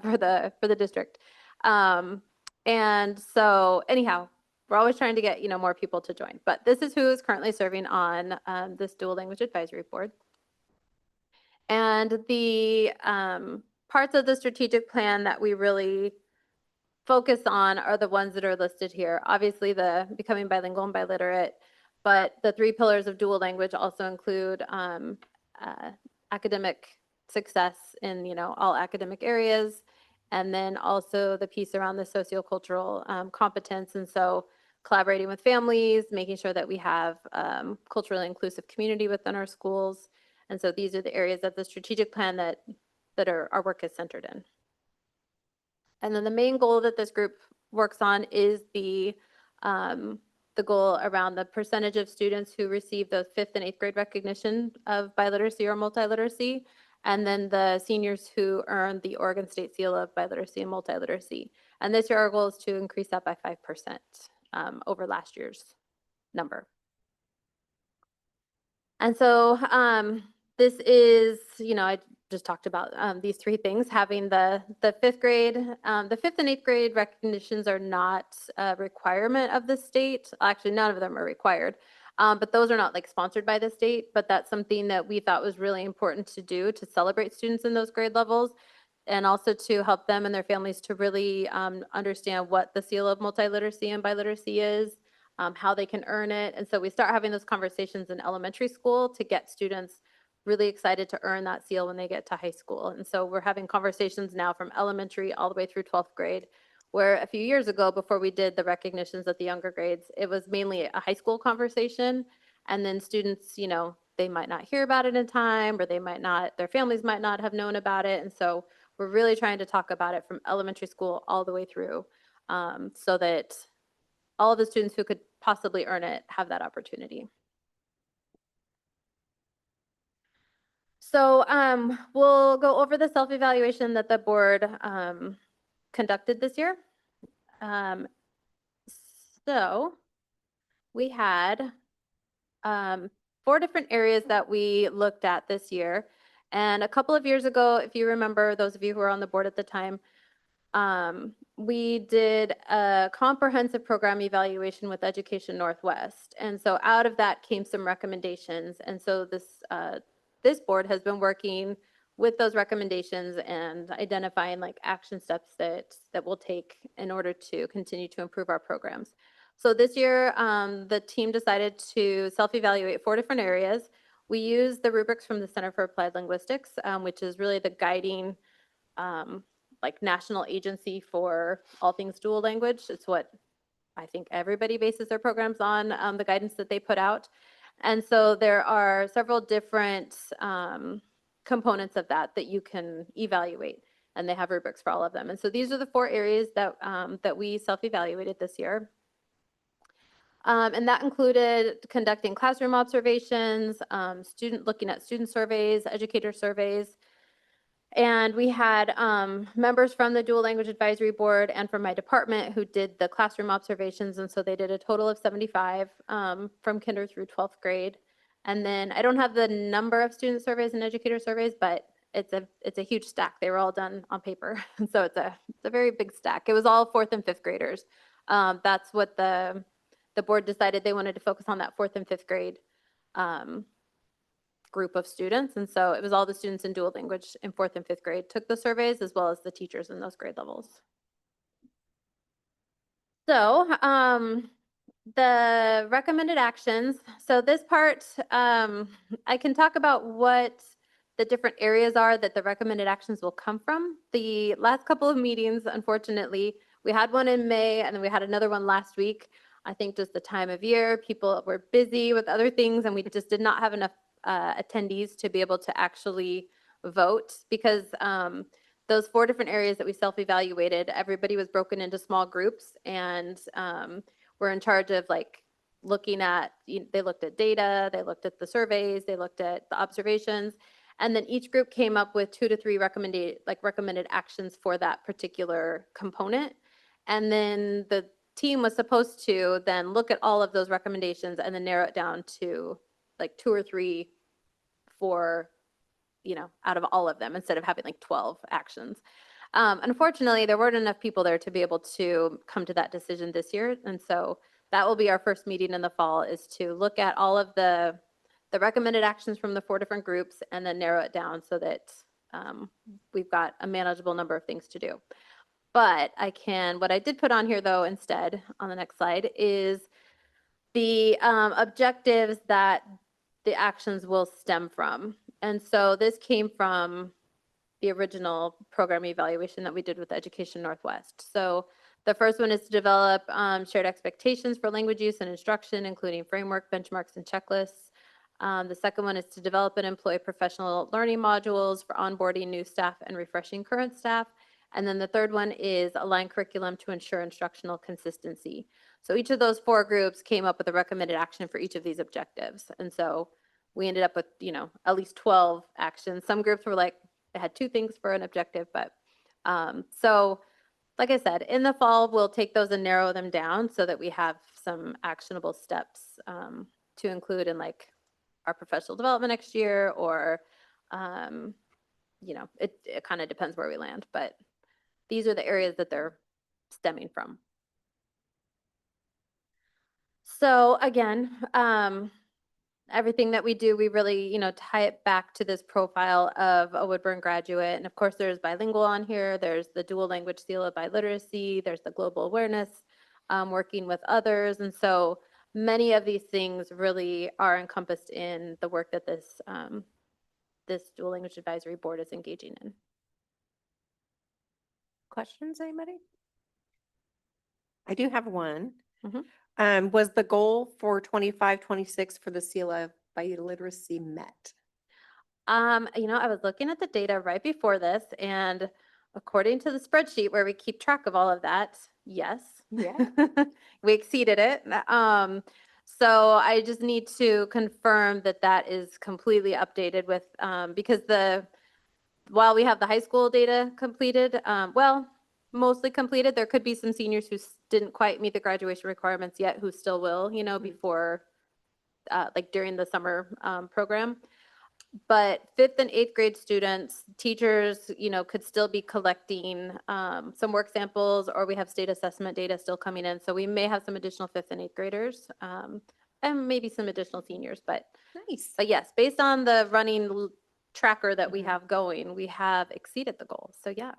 for the district." And so anyhow, we're always trying to get more people to join. But this is who is currently serving on this dual language advisory board. And the parts of the strategic plan that we really focus on are the ones that are listed here. Obviously, the becoming bilingual and biliterate, but the 3 pillars of dual language also include academic success in all academic areas, and then also the piece around the sociocultural competence. And so collaborating with families, making sure that we have culturally inclusive community within our schools. And so these are the areas of the strategic plan that our work is centered in. And then the main goal that this group works on is the goal around the percentage of students who receive the 5th and 8th grade recognition of biliteracy or multiliteracy, and then the seniors who earn the Oregon State Seal of Biliteracy and Multiliteracy. And this year our goal is to increase that by 5% over last year's number. And so this is, I just talked about these 3 things. Having the 5th grade, the 5th and 8th grade recognitions are not a requirement of the state. Actually, none of them are required, but those are not like sponsored by the state. But that's something that we thought was really important to do, to celebrate students in those grade levels, and also to help them and their families to really understand what the Seal of Multiliteracy and Biliteracy is, how they can earn it. And so we start having those conversations in elementary school to get students really excited to earn that seal when they get to high school. And so we're having conversations now from elementary all the way through 12th grade, where a few years ago, before we did the recognitions at the younger grades, it was mainly a high school conversation. And then students, they might not hear about it in time, or their families might not have known about it. And so we're really trying to talk about it from elementary school all the way through, so that all of the students who could possibly earn it have that opportunity. So we'll go over the self-evaluation that the board conducted this year. So we had 4 different areas that we looked at this year. And a couple of years ago, if you remember, those of you who were on the board at the time, we did a comprehensive program evaluation with Education Northwest. And so out of that came some recommendations. And so this board has been working with those recommendations and identifying like action steps that we'll take in order to continue to improve our programs. So this year, the team decided to self-evaluate 4 different areas. We used the rubrics from the Center for Applied Linguistics, which is really the guiding like national agency for all things dual language. It's what I think everybody bases their programs on, the guidance that they put out. And so there are several different components of that you can evaluate, and they have rubrics for all of them. And so these are the 4 areas that we self-evaluated this year. And that included conducting classroom observations, looking at student surveys, educator surveys. And we had members from the Dual Language Advisory Board and from my department who did the classroom observations. And so they did a total of 75 from kinder through 12th grade. And then I don't have the number of student surveys and educator surveys, but it's a huge stack. They were all done on paper. And so it's a very big stack. It was all 4th and 5th graders. That's what the board decided they wanted to focus on, that 4th and 5th grade group of students. And so it was all the students in dual language in 4th and 5th grade took the surveys, as well as the teachers in those grade levels. So the recommended actions. So this part, I can talk about what the different areas are that the recommended actions will come from. The last couple of meetings, unfortunately, we had one in May and then we had another one last week. I think just the time of year, people were busy with other things, and we just did not have enough attendees to be able to actually vote, because those 4 different areas that we self-evaluated, everybody was broken into small groups, and we're in charge of like looking at, they looked at data, they looked at the surveys, they looked at the observations, and then each group came up with 2 to 3 recommended actions for that particular component. And then the team was supposed to then look at all of those recommendations and then narrow it down to like 2 or 3 for, out of all of them, instead of having like 12 actions. Unfortunately, there weren't enough people there to be able to come to that decision this year. And so that will be our first meeting in the fall, is to look at all of the recommended actions from the 4 different groups and then narrow it down so that we've got a manageable number of things to do. But what I did put on here though instead, on the next slide, is the objectives that the actions will stem from. And so this came from the original program evaluation that we did with Education Northwest. So the first one is to develop shared expectations for language use and instruction, including framework, benchmarks, and checklists. The second one is to develop and employ professional learning modules for onboarding new staff and refreshing current staff. And then the third one is align curriculum to ensure instructional consistency. So each of those 4 groups came up with a recommended action for each of these objectives. And so we ended up with, at least 12 actions. Some groups were like, they had 2 things for an objective, but so like I said, in the fall, we'll take those and narrow them down so that we have some actionable steps to include in like our professional development next year, or, it kind of depends where we land, but these are the areas that they're stemming from. So again, everything that we do, we really, tie it back to this profile of a Woodburn graduate. And of course, there's bilingual on here. There's the dual language seal of biliteracy. There's the global awareness, working with others. And so many of these things really are encompassed in the work that this Dual Language Advisory Board is engaging in. Questions, anybody? I do have one. Mhm. Was the goal for 25, 26 for the CELA biliteracy met? I was looking at the data right before this, and according to the spreadsheet where we keep track of all of that, yes. Yeah. We exceeded it. So I just need to confirm that that is completely updated with, because while we have the high school data completed, mostly completed, there could be some seniors who didn't quite meet the graduation requirements yet, who still will, before, like during the summer program. But 5th and 8th grade students, teachers, could still be collecting some work samples, or we have state assessment data still coming in. So we may have some additional 5th and 8th graders, and maybe some additional seniors. But Nice. yes, based on the running tracker that we have going, we have exceeded the goal. So yeah,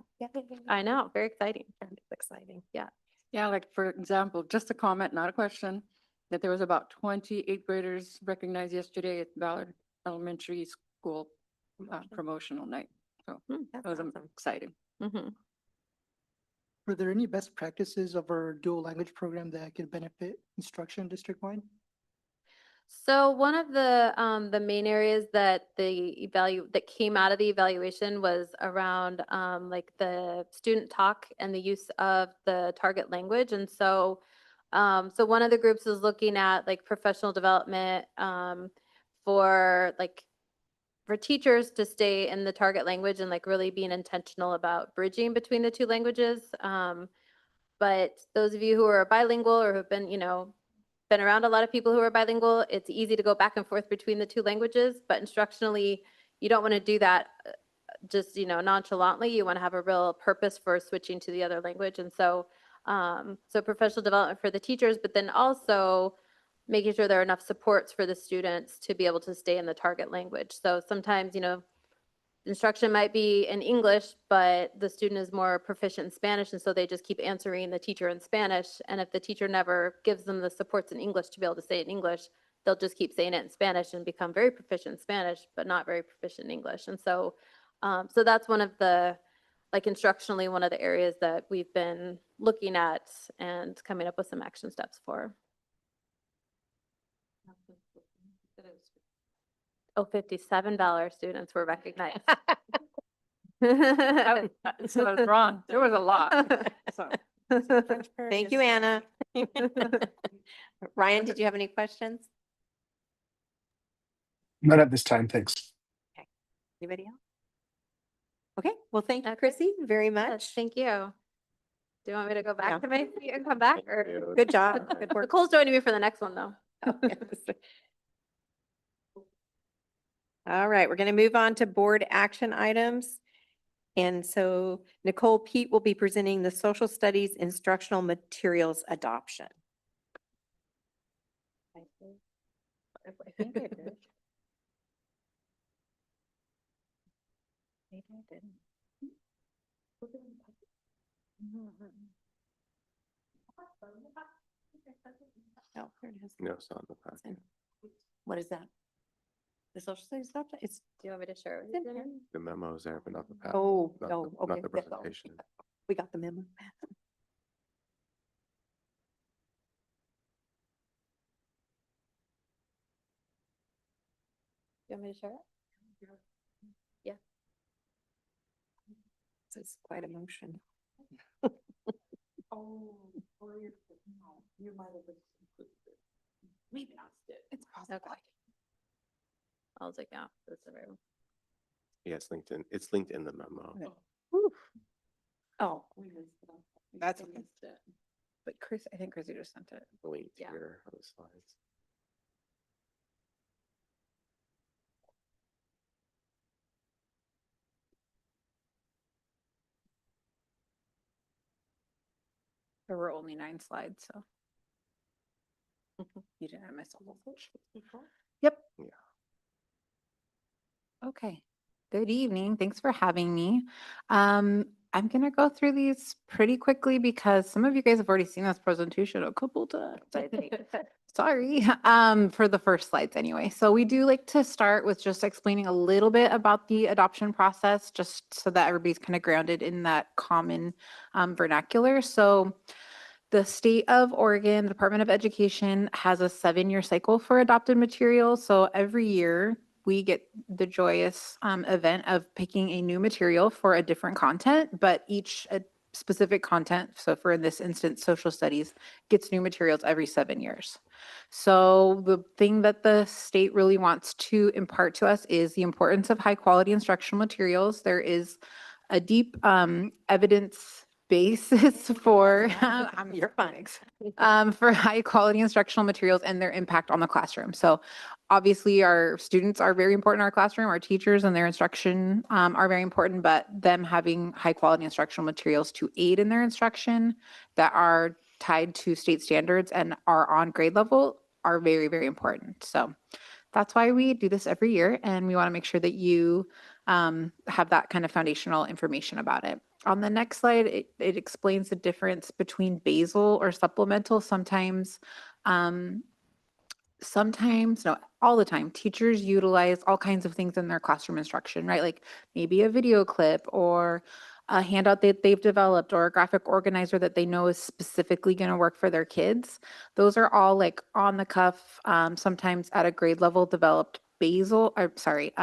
I know, very exciting. Exciting. Yeah. Yeah, like for example, just a comment, not a question, that there was about 28 graders recognized yesterday at Ballard Elementary School promotional night. So that was exciting. Mhm. Were there any best practices of our dual language program that could benefit instruction district-wide? So one of the main areas that that came out of the evaluation was around like the student talk and the use of the target language. And so one of the groups is looking at like professional development for teachers to stay in the target language and like really being intentional about bridging between the two languages. But those of you who are bilingual or who've been around a lot of people who are bilingual, it's easy to go back and forth between the two languages, but instructionally, you don't want to do that just, nonchalantly. You want to have a real purpose for switching to the other language. And so, professional development for the teachers, but then also making sure there are enough supports for the students to be able to stay in the target language. So sometimes, instruction might be in English, but the student is more proficient in Spanish, and so they just keep answering the teacher in Spanish. And if the teacher never gives them the supports in English to be able to say it in English, they'll just keep saying it in Spanish and become very proficient in Spanish, but not very proficient in English. And so, so that's one of the, instructionally, one of the areas that we've been looking at and coming up with some action steps for. Oh, 57 Valor students were recognized. So I was wrong. There was a lot. So Thank you, Anna. Ryan, did you have any questions? Not at this time, thanks. Anybody else? Okay, well, thank you, Okay. Chrissy, very Yes, much. thank you. Do you want me to go Yeah. back to my seat and come back? Or Good job. Good work. Nicole's joining me for the next one, though. All right, we're going to move on to board action items. And so Nicole Pete will be presenting the social studies instructional materials adoption. I think I did. Maybe I didn't. Oh, there it is. No, it's not in the packet. What is that? The social studies adoption? It's, Do you want me to share it It's with in you? here. The memo is there, but not the packet. oh, Not no, the- okay. Not the presentation. We got the memo. Do you want me to share it? It's quite a motion. Maybe not. It's possible. Okay. I'll take out this. Yeah, it's linked in, it's linked in the memo. Oh, That's okay. But Chris, I think Chrissy just sent it. Linked Yeah. here on the slides. There were only 9 slides, so. You didn't miss a whole bunch. Yep. Yeah. Okay. Good evening. Thanks for having me. I'm gonna go through these pretty quickly because some of you guys have already seen this presentation a couple times, I think. Sorry, for the first slides anyway. So we do like to start with just explaining a little bit about the adoption process, just so that everybody's kind of grounded in that common vernacular. So The state of Oregon, the Department of Education has a 7-year cycle for adopted materials. So every year we get the joyous event of picking a new material for a different content, but each specific content, so for in this instance, social studies, gets new materials every 7 years. So the thing that the state really wants to impart to us is the importance of high quality instructional materials. There is a deep evidence basis for your phonics for high quality instructional materials and their impact on the classroom. So obviously our students are very important in our classroom, our teachers and their instruction are very important, but them having high quality instructional materials to aid in their instruction that are tied to state standards and are on grade level are very, very important. So that's why we do this every year, and we want to make sure that you have that kind of foundational information about it. On the next slide, it explains the difference between basal or supplemental. Sometimes, no, all the time, teachers utilize all kinds of things in their classroom instruction, right? Like maybe a video clip or a handout that they've developed or a graphic organizer that they know is specifically going to work for their kids. Those are all like on the cuff, sometimes at a grade level developed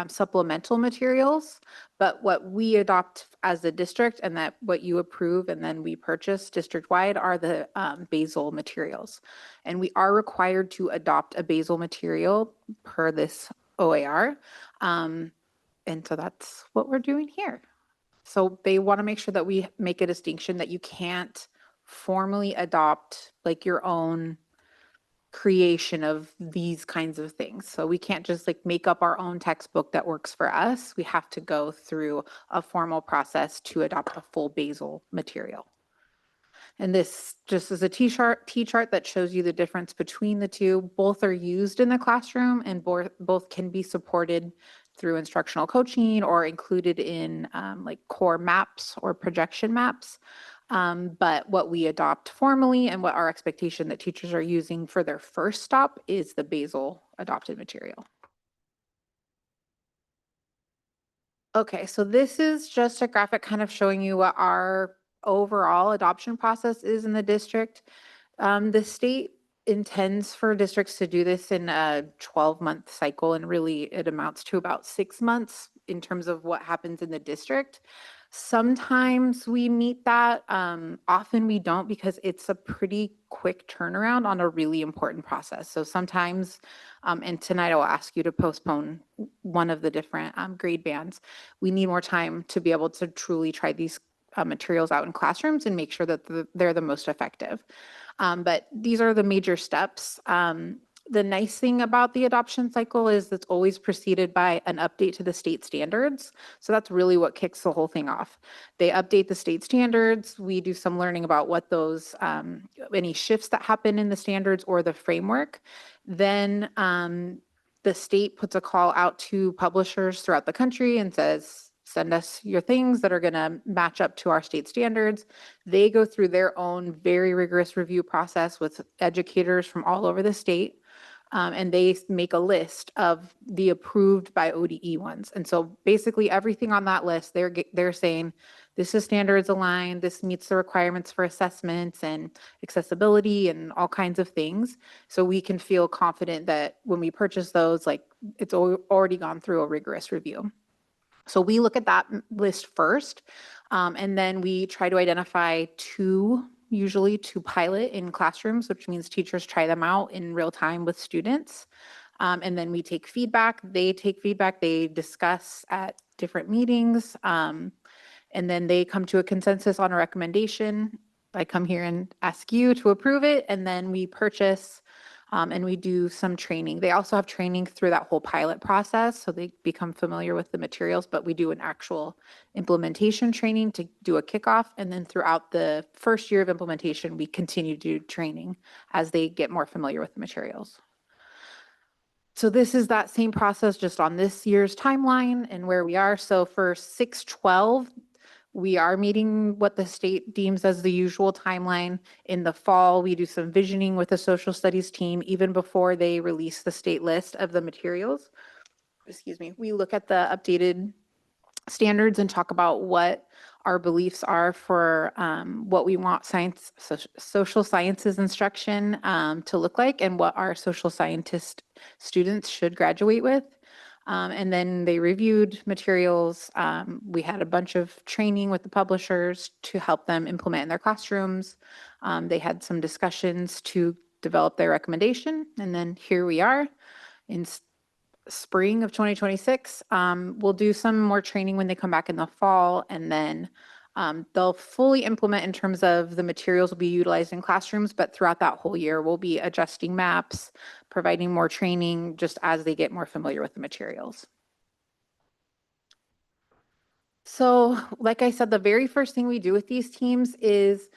supplemental materials. But what we adopt as a district and that what you approve and then we purchase district-wide are the basal materials. And we are required to adopt a basal material per this OAR. And so that's what we're doing here. So they want to make sure that we make a distinction that you can't formally adopt like your own creation of these kinds of things. So we can't just like make up our own textbook that works for us. We have to go through a formal process to adopt a full basal material. And this just is a T-chart that shows you the difference between the two. Both are used in the classroom and both can be supported through instructional coaching or included in like core maps or projection maps. But what we adopt formally and what our expectation that teachers are using for their first stop is the basal adopted material. Okay, so this is just a graphic kind of showing you what our overall adoption process is in the district. The state intends for districts to do this in a 12-month cycle, and really it amounts to about 6 months in terms of what happens in the district. Sometimes we meet that, often we don't because it's a pretty quick turnaround on a really important process. So sometimes, and tonight I will ask you to postpone one of the different grade bands. We need more time to be able to truly try these materials out in classrooms and make sure that they're the most effective. But these are the major steps. The nice thing about the adoption cycle is it's always preceded by an update to the state standards. So that's really what kicks the whole thing off. They update the state standards. We do some learning about what those, any shifts that happen in the standards or the framework. Then the state puts a call out to publishers throughout the country and says, send us your things that are going to match up to our state standards. They go through their own very rigorous review process with educators from all over the state. And they make a list of the approved by ODE ones. And so basically everything on that list, they're saying, this is standards aligned, this meets the requirements for assessments and accessibility and all kinds of things. So we can feel confident that when we purchase those, like it's already gone through a rigorous review. So we look at that list first, and then we try to identify usually two pilot in classrooms, which means teachers try them out in real time with students. And then we take feedback, they take feedback, they discuss at different meetings, and then they come to a consensus on a recommendation. I come here and ask you to approve it, and then we purchase and we do some training. They also have training through that whole pilot process, so they become familiar with the materials, but we do an actual implementation training to do a kickoff. And then throughout the first year of implementation, we continue to do training as they get more familiar with the materials. So this is that same process just on this year's timeline and where we are. So for 6/12, we are meeting what the state deems as the usual timeline. In the fall, we do some visioning with the social studies team even before they release the state list of the materials. Excuse me. We look at the updated standards and talk about what our beliefs are for what we want social sciences instruction to look like and what our social scientist students should graduate with. And then they reviewed materials. We had a bunch of training with the publishers to help them implement in their classrooms. They had some discussions to develop their recommendation. And then here we are in spring of 2026. We'll do some more training when they come back in the fall, and then they'll fully implement in terms of the materials will be utilized in classrooms, but throughout that whole year, we'll be adjusting maps, providing more training just as they get more familiar with the materials. So like I said, the very first thing we do with these teams is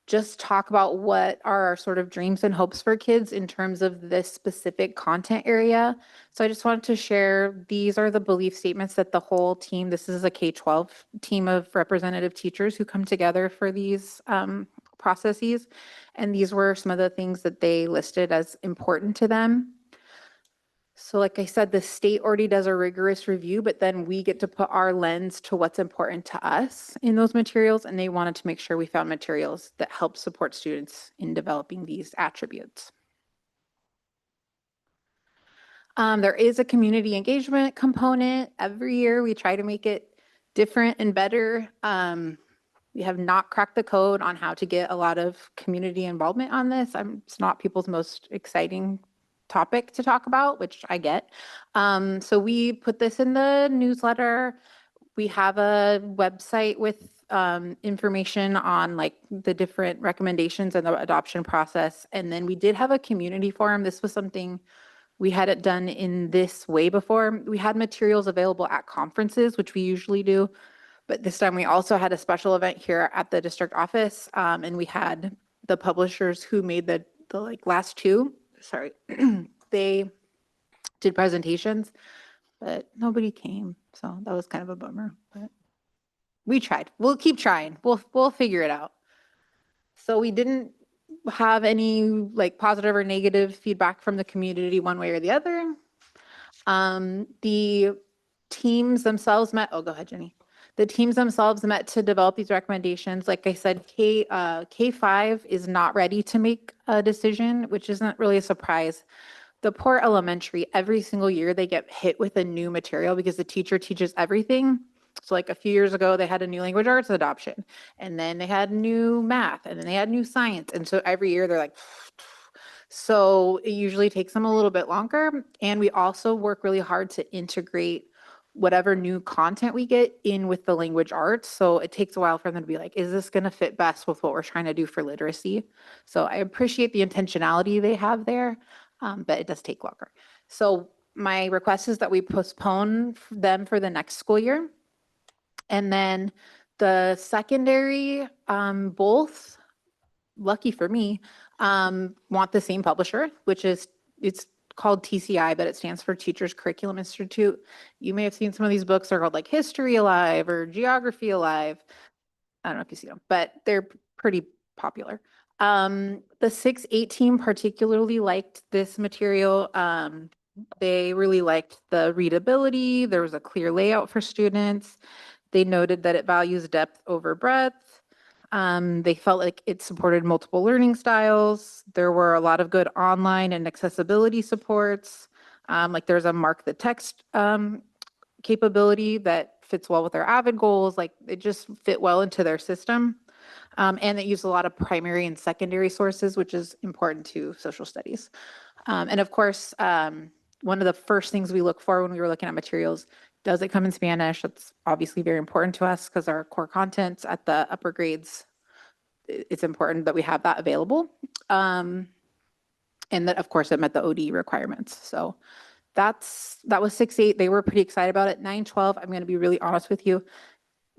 just talk about what are our sort of dreams and hopes for kids in terms of this specific content area. So I just wanted to share, these are the belief statements that the whole team, this is a K-12 team of representative teachers who come together for these processes. And these were some of the things that they listed as important to them. So like I said, the state already does a rigorous review, but then we get to put our lens to what's important to us in those materials. And they wanted to make sure we found materials that help support students in developing these attributes. There is a community engagement component. Every year we try to make it different and better. We have not cracked the code on how to get a lot of community involvement on this. It's not people's most exciting topic to talk about, which I get. So we put this in the newsletter. We have a website with information on like the different recommendations and the adoption process. And then we did have a community forum. This was something we hadn't done in this way before. We had materials available at conferences, which we usually do. But this time we also had a special event here at the district office. And we had the publishers who made the like last two, sorry, they did presentations, but nobody came. So that was kind of a bummer, but we tried. We'll keep trying. We'll figure it out. So we didn't have any like positive or negative feedback from the community one way or the other. The teams themselves met, oh, go ahead, Jenny. The teams themselves met to develop these recommendations. Like I said, K-5 is not ready to make a decision, which isn't really a surprise. The Port Elementary, every single year they get hit with a new material because the teacher teaches everything. So like a few years ago, they had a new language arts adoption, and then they had new math, and then they had new science. And so every year they're like, so it usually takes them a little bit longer. And we also work really hard to integrate whatever new content we get in with the language arts. So it takes a while for them to be like, is this going to fit best with what we're trying to do for literacy? So I appreciate the intentionality they have there, but it does take longer. So my request is that we postpone them for the next school year. And then the secondary, both, lucky for me, want the same publisher, which is, it's called TCI, but it stands for Teachers Curriculum Institute. You may have seen some of these books. They're called like History Alive or Geography Alive. I don't know if you see them, but they're pretty popular. The 6-8 team particularly liked this material. They really liked the readability. There was a clear layout for students. They noted that it values depth over breadth. They felt like it supported multiple learning styles. There were a lot of good online and accessibility supports. Like there's a mark the text capability that fits well with their AVID goals. Like it just fit well into their system. And it used a lot of primary and secondary sources, which is important to social studies. And of course, one of the first things we look for when we were looking at materials, does it come in Spanish? That's obviously very important to us because our core contents at the upper grades, it's important that we have that available. And that, of course, it met the OD requirements. So that was 6-8. They were pretty excited about it. 9-12, I'm going to be really honest with you.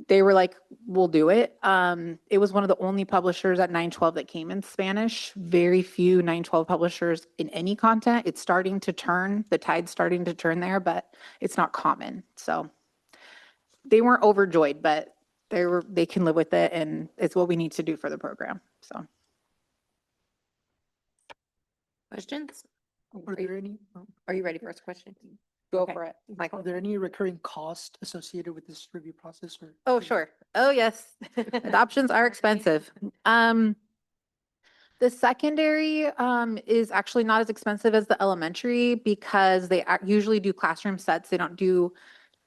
They were like, we'll do it. It was one of the only publishers at 9-12 that came in Spanish. Very few 9-12 publishers in any content. It's starting to turn, the tide's starting to turn there, but it's not common. So they weren't overjoyed, but they can live with it, and it's what we need to do for the program. So. Questions? Are there any? Are you ready for a question? Go Okay. for it, Are Michael. there any recurring costs associated with this review process or? Oh, sure. Oh, yes. Adoptions are expensive. The secondary is actually not as expensive as the elementary because they usually do classroom sets. They don't do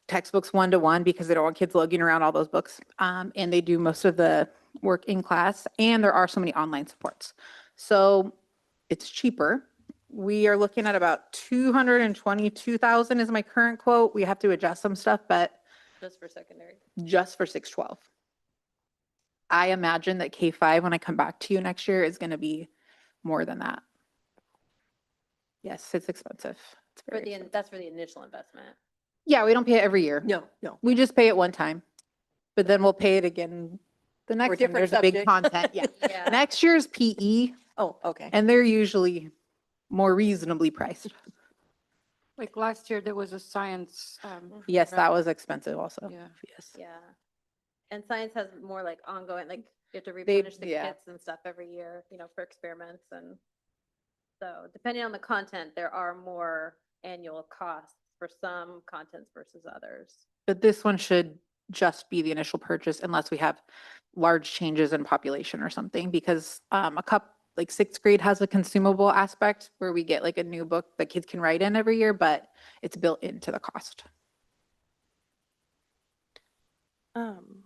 textbooks one-to-one because they don't want kids lugging around all those books. And they do most of the work in class, and there are so many online supports. So it's cheaper. We are looking at about 222,000 is my current quote. We have to adjust some stuff, but Just for secondary. just for 612. I imagine that K5, when I come back to you next year, is going to be more than that. Yes, it's expensive. It's For very the, expensive. that's for the initial investment. Yeah, we don't pay it every year. No. We just pay it one time, but then we'll pay it again the next time different there's a big subjects. content. Yeah. Yeah. Next year's PE, Oh, okay. and they're usually more reasonably priced. Like last year, there was a science. Yes, that program. was expensive also. Yeah. Yes. Yeah. And science has more like ongoing, like you have to They- replenish the yeah. kits and stuff every year, for experiments and so depending on the content, there are more annual costs for some contents versus others. But this one should just be the initial purchase unless we have large changes in population or something, because like 6th grade has a consumable aspect where we get like a new book that kids can write in every year, but it's built into the cost.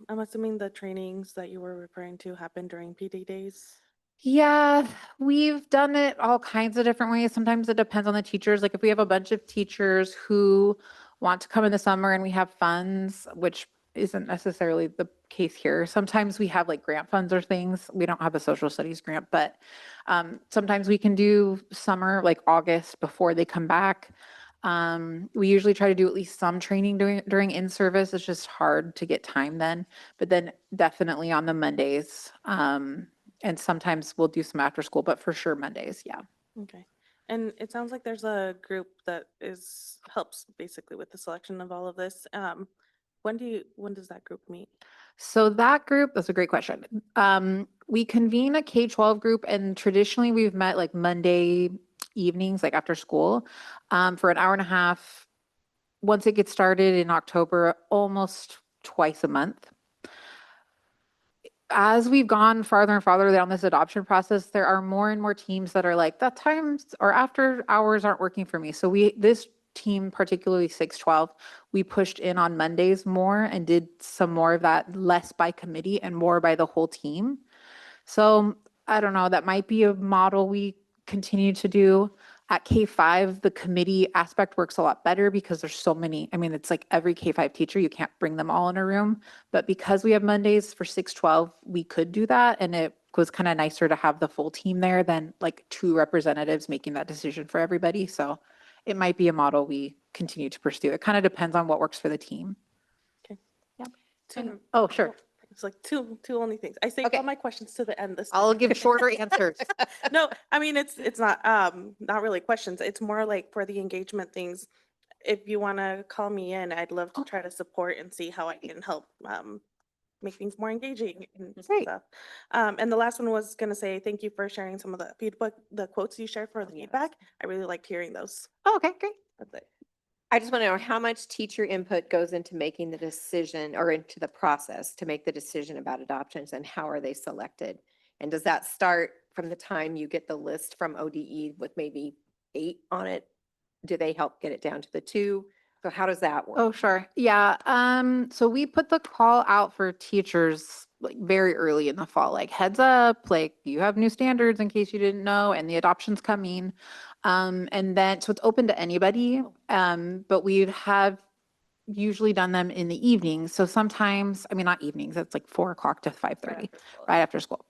I'm assuming the trainings that you were referring to happen during PD days. Yeah, we've done it all kinds of different ways. Sometimes it depends on the teachers. Like if we have a bunch of teachers who want to come in the summer and we have funds, which isn't necessarily the case here. Sometimes we have like grant funds or things. We don't have a social studies grant, but sometimes we can do summer, like August before they come back. We usually try to do at least some training during in-service. It's just hard to get time then, but then definitely on the Mondays. And sometimes we'll do some after school, but for sure Mondays, yeah. Okay. And it sounds like there's a group that helps basically with the selection of all of this. When does that group meet? So that group, that's a great question. We convene a K-12 group, and traditionally we've met like Monday evenings, like after school, for an hour and a half. Once it gets started in October, almost twice a month. As we've gone farther and farther down this adoption process, there are more and more teams that are like, that times or after hours aren't working for me. So this team, particularly 612, we pushed in on Mondays more and did some more of that, less by committee and more by the whole team. So I don't know, that might be a model we continue to do. At K5, the committee aspect works a lot better because there's so many. I mean, it's like every K5 teacher, you can't bring them all in a room. But because we have Mondays for 612, we could do that. And it was kind of nicer to have the full team there than like 2 representatives making that decision for everybody. So it might be a model we continue to pursue. It kind of depends on what works for the team. Okay. Yep. Two- Oh, sure. It's like two only things. I saved Okay. all my questions to the end this I'll time. give shorter answers. No, I mean, it's not really questions. It's more like for the engagement things. If you want to call me in, I'd love to try to support and see how I can help make things more engaging and Great. stuff. And the last one was going to say thank you for sharing some of the feedback, the quotes you shared for the feedback. I really liked hearing those. Oh, okay, great. That's it. I just want to know how much teacher input goes into making the decision or into the process to make the decision about adoptions, and how are they selected? And does that start from the time you get the list from ODE with maybe 8 on it? Do they help get it down to the 2? So how does that work? Oh, sure. Yeah. So we put the call out for teachers like very early in the fall, like heads up, like you have new standards in case you didn't know, and the adoption's coming. And then, so it's open to anybody. But we have usually done them in the evenings. So sometimes, I mean, not evenings, it's like 4 o'clock to 5:30, right after school.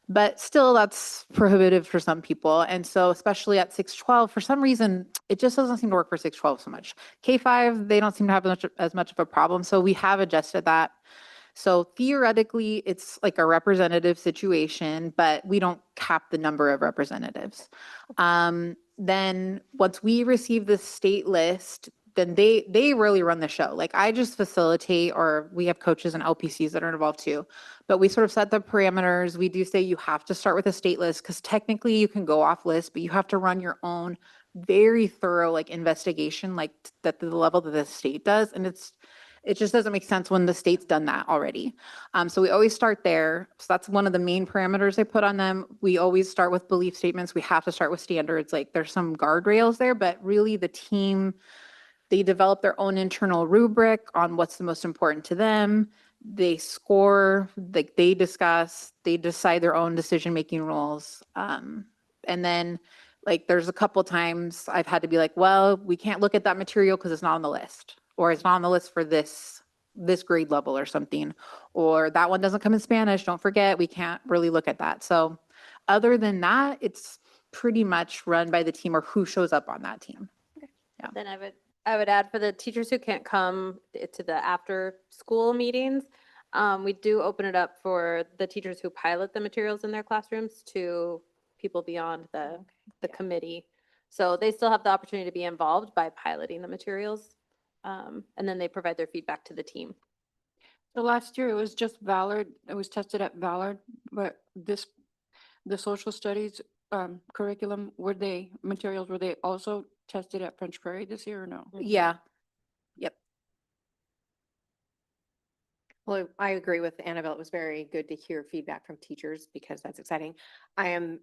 But still, that's prohibitive for some people. And so especially at 612, for some reason, it just doesn't seem to work for 612 so much. K5, they don't seem to have as much of a problem. So we have adjusted that. So theoretically, it's like a representative situation, but we don't cap the number of representatives. Then once we receive the state list, then they really run the show. Like I just facilitate, or we have coaches and LPCs that are involved too. But we sort of set the parameters. We do say you have to start with a state list because technically you can go off list, but you have to run your own very thorough like investigation, like that the level that the state does. And it just doesn't make sense when the state's done that already. So we always start there. So that's one of the main parameters I put on them. We always start with belief statements. We have to start with standards. Like there's some guardrails there, but really the team, they develop their own internal rubric on what's the most important to them. They score, like they discuss, they decide their own decision-making rules. And then like there's a couple times I've had to be like, well, we can't look at that material because it's not on the list, or it's not on the list for this grade level or something, or that one doesn't come in Spanish. Don't forget, we can't really look at that. So other than that, it's pretty much run by the team or who shows up on that team. Then I would add for the teachers who can't come to the after school meetings, we do open it up for the teachers who pilot the materials in their classrooms to people beyond the committee. So they still have the opportunity to be involved by piloting the materials. And then they provide their feedback to the team. So last year it was just Ballard, it was tested at Ballard, but the social studies curriculum, materials, were they also tested at French Prairie this year or no? Yeah. Yep. Well, I agree with Annabelle. It was very good to hear feedback from teachers because that's exciting. I am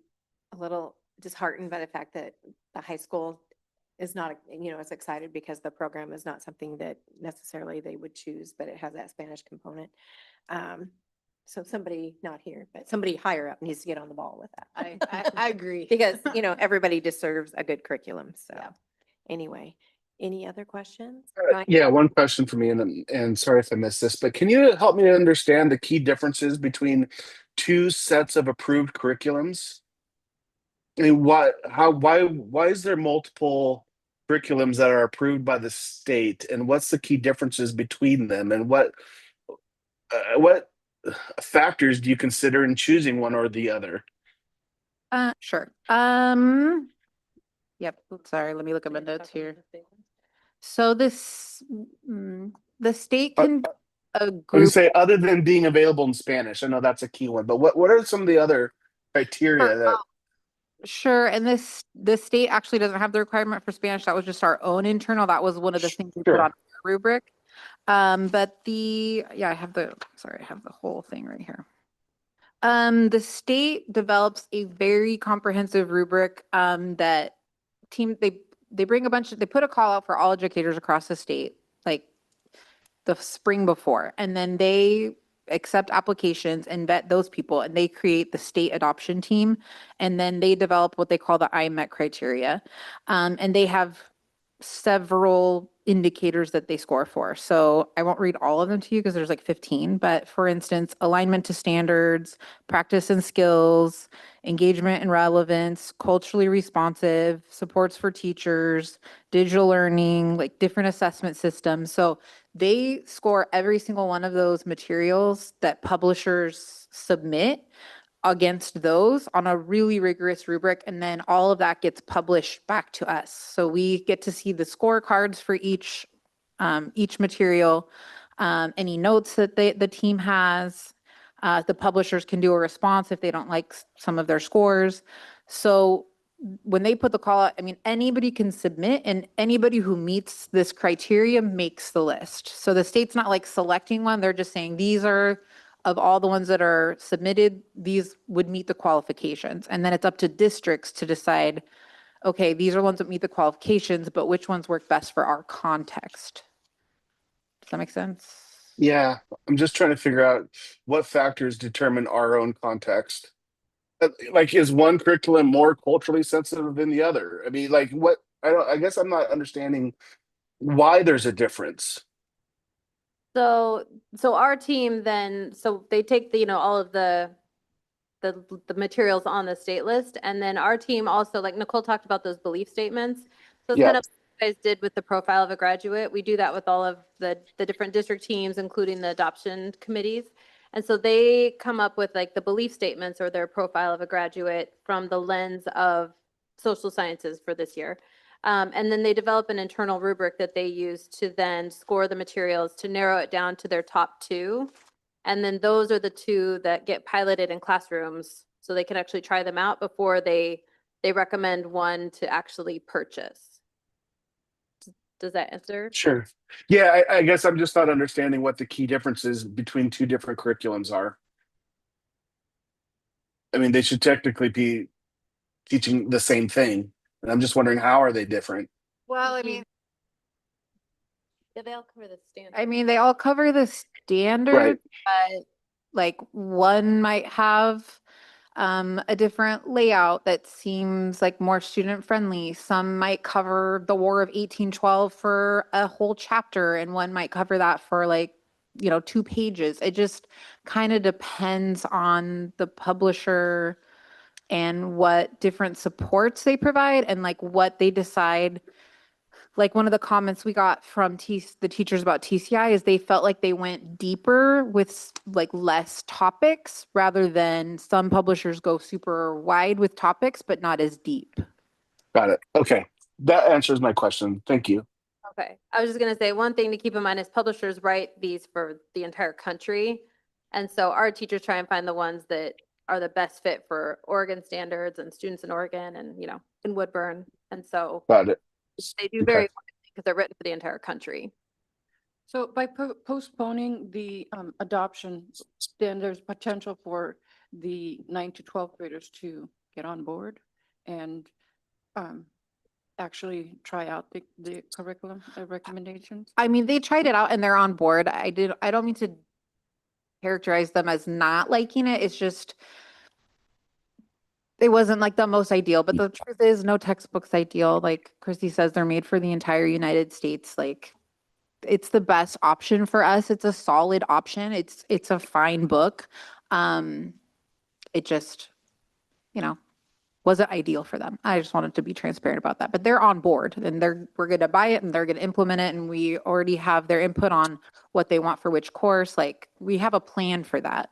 a little disheartened by the fact that the high school is not, is excited because the program is not something that necessarily they would choose, but it has that Spanish component. So somebody not here, but somebody higher up needs to get on the ball with that. I agree. Because, everybody deserves a good curriculum. So anyway, any other questions? Ryan? Yeah, one question for me, and sorry if I missed this, but can you help me understand the key differences between two sets of approved curriculums? I mean, why is there multiple curriculums that are approved by the state, and what's the key differences between them, and what factors do you consider in choosing one or the other? Sure. Yep. Oops, sorry. Let me look at my notes here. So the state can I would group. say, other than being available in Spanish, I know that's a key one, but what are some of the other criteria that? Sure. And the state actually doesn't have the requirement for Spanish. That was just our own internal. That was one of the things we put Sure. on our rubric. But I have the whole thing right here. The state develops a very comprehensive rubric that they bring they put a call out for all educators across the state, like the spring before, and then they accept applications and vet those people, and they create the state adoption team, and then they develop what they call the IMET criteria, and they have several indicators that they score for. So I won't read all of them to you because there's like 15, but for instance, alignment to standards, practice and skills, engagement and relevance, culturally responsive, supports for teachers, digital learning, like different assessment systems. So they score every single one of those materials that publishers submit against those on a really rigorous rubric, and then all of that gets published back to us. So we get to see the scorecards for each material, any notes that the team has. The publishers can do a response if they don't like some of their scores. So when they put the call out, I mean, anybody can submit, and anybody who meets this criteria makes the list. So the state's not like selecting one, they're just saying these are, of all the ones that are submitted, these would meet the qualifications. And then it's up to districts to decide, okay, these are ones that meet the qualifications, but which ones work best for our context? Does that make sense? Yeah, I'm just trying to figure out what factors determine our own context. Like, is one curriculum more culturally sensitive than the other? I mean, like, what? I guess I'm not understanding why there's a difference. So our team then, so they take all of the materials on the state list, and then our team also, like Nicole talked about those belief statements. So it's kind of what you guys did with the profile of a graduate. We do that with all of the different district teams, including the adoption committees. And so they come up with like the belief statements or their profile of a graduate from the lens of social sciences for this year. And then they develop an internal rubric that they use to then score the materials to narrow it down to their top 2. And then those are the 2 that get piloted in classrooms, so they can actually try them out before they recommend one to actually purchase. Does that answer? Sure. Yeah, I guess I'm just not understanding what the key differences between 2 different curriculums are. I mean, they should technically be teaching the same thing. And I'm just wondering, how are they different? Well, I mean, They all cover the standard. I mean, they all cover the standard, but like one might have a different layout that seems like more student friendly. Some might cover the War of 1812 for a whole chapter, and one might cover that for like, 2 pages. It just kind of depends on the publisher and what different supports they provide and like what they decide. Like one of the comments we got from the teachers about TCI is they felt like they went deeper with like less topics rather than some publishers go super wide with topics, but not as deep. Got it. Okay. That answers my question. Thank you. Okay, I was just gonna say, one thing to keep in mind is publishers write these for the entire country. And so our teachers try and find the ones that are the best fit for Oregon standards and students in Oregon and, in Woodburn. And so Got it. they do Okay. very, because they're written for the entire country. So by postponing the adoption, then there's potential for the 9 to 12 graders to get on board and actually try out the curriculum recommendations. I mean, they tried it out and they're on board. I don't mean to characterize them as not liking it. It's just, it wasn't like the most ideal, but the truth is no textbook's ideal. Like Christy says, they're made for the entire United States. Like it's the best option for us. It's a solid option. It's a fine book. It just, wasn't ideal for them. I just wanted to be transparent about that, but they're on board and we're going to buy it and they're going to implement it. And we already have their input on what they want for which course. Like we have a plan for that.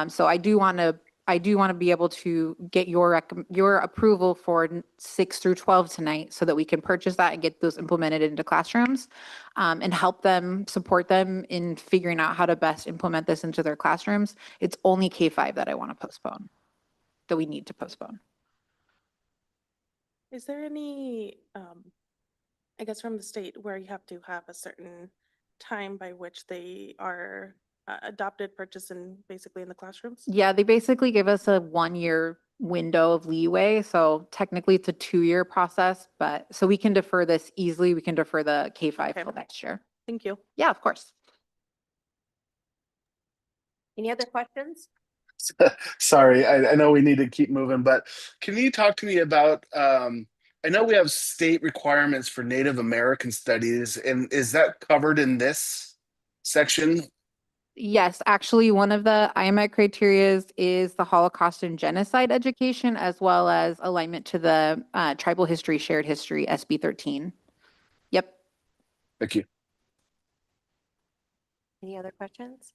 So I do want to be able to get your approval for 6 through 12 tonight so that we can purchase that and get those implemented into classrooms and help them, support them in figuring out how to best implement this into their classrooms. It's only K-5 that I want to postpone, that we need to postpone. Is there any, I guess from the state where you have to have a certain time by which they are adopted, purchased, and basically in the classrooms? Yeah, they basically give us a 1-year window of leeway. So technically it's a 2-year process, but so we can defer this easily. We can defer the K-5 Okay. till next year. Thank you. Yeah, of course. Any other questions? Sorry, I know we need to keep moving, but can you talk to me about, I know we have state requirements for Native American studies, and is that covered in this section? Yes, actually, one of the IMEC criteria is the Holocaust and genocide education, as well as alignment to the Tribal History, Shared History, SB 13. Yep. Thank you. Any other questions?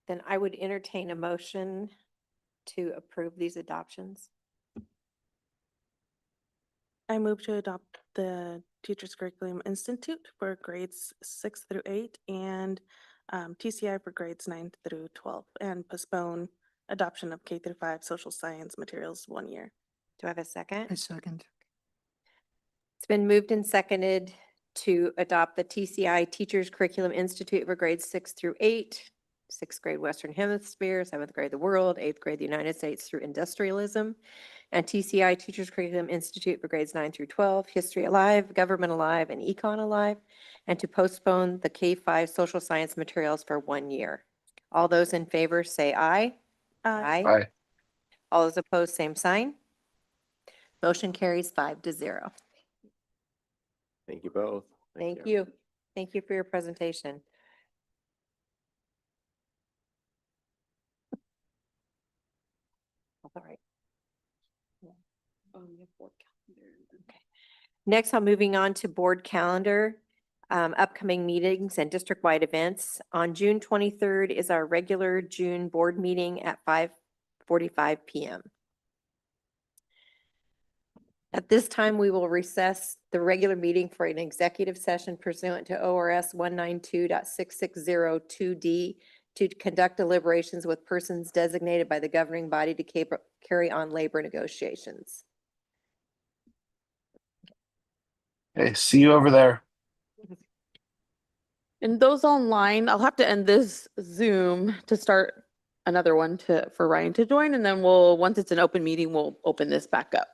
Then I would entertain a motion to approve these adoptions. I move to adopt the Teachers Curriculum Institute for grades 6 through 8 and TCI for grades 9 through 12, and postpone adoption of K through 5 social science materials 1 year. Do I have a second? I second. It's been moved and seconded to adopt the TCI Teachers Curriculum Institute for grades 6 through 8, 6th grade Western Hemisphere, 7th grade the world, 8th grade the United States through industrialism, and TCI Teachers Curriculum Institute for grades 9 through 12, History Alive, Government Alive, and Econ Alive, and to postpone the K-5 social science materials for 1 year. All those in favor say aye. Aye. All those opposed, same sign. Motion carries 5-0. Thank you both. Thank you. Thank you for your presentation. All right. Okay. Next, I'm moving on to board calendar, upcoming meetings and district-wide events. On June 23rd is our regular June board meeting at 5:45 p.m. At this time, we will recess the regular meeting for an executive session pursuant to ORS 192.6602D to conduct deliberations with persons designated by the governing body to carry on labor negotiations. Okay, see you over there. And those online, I'll have to end this Zoom to start another one for Ryan to join, and then once it's an open meeting, we'll open this back up.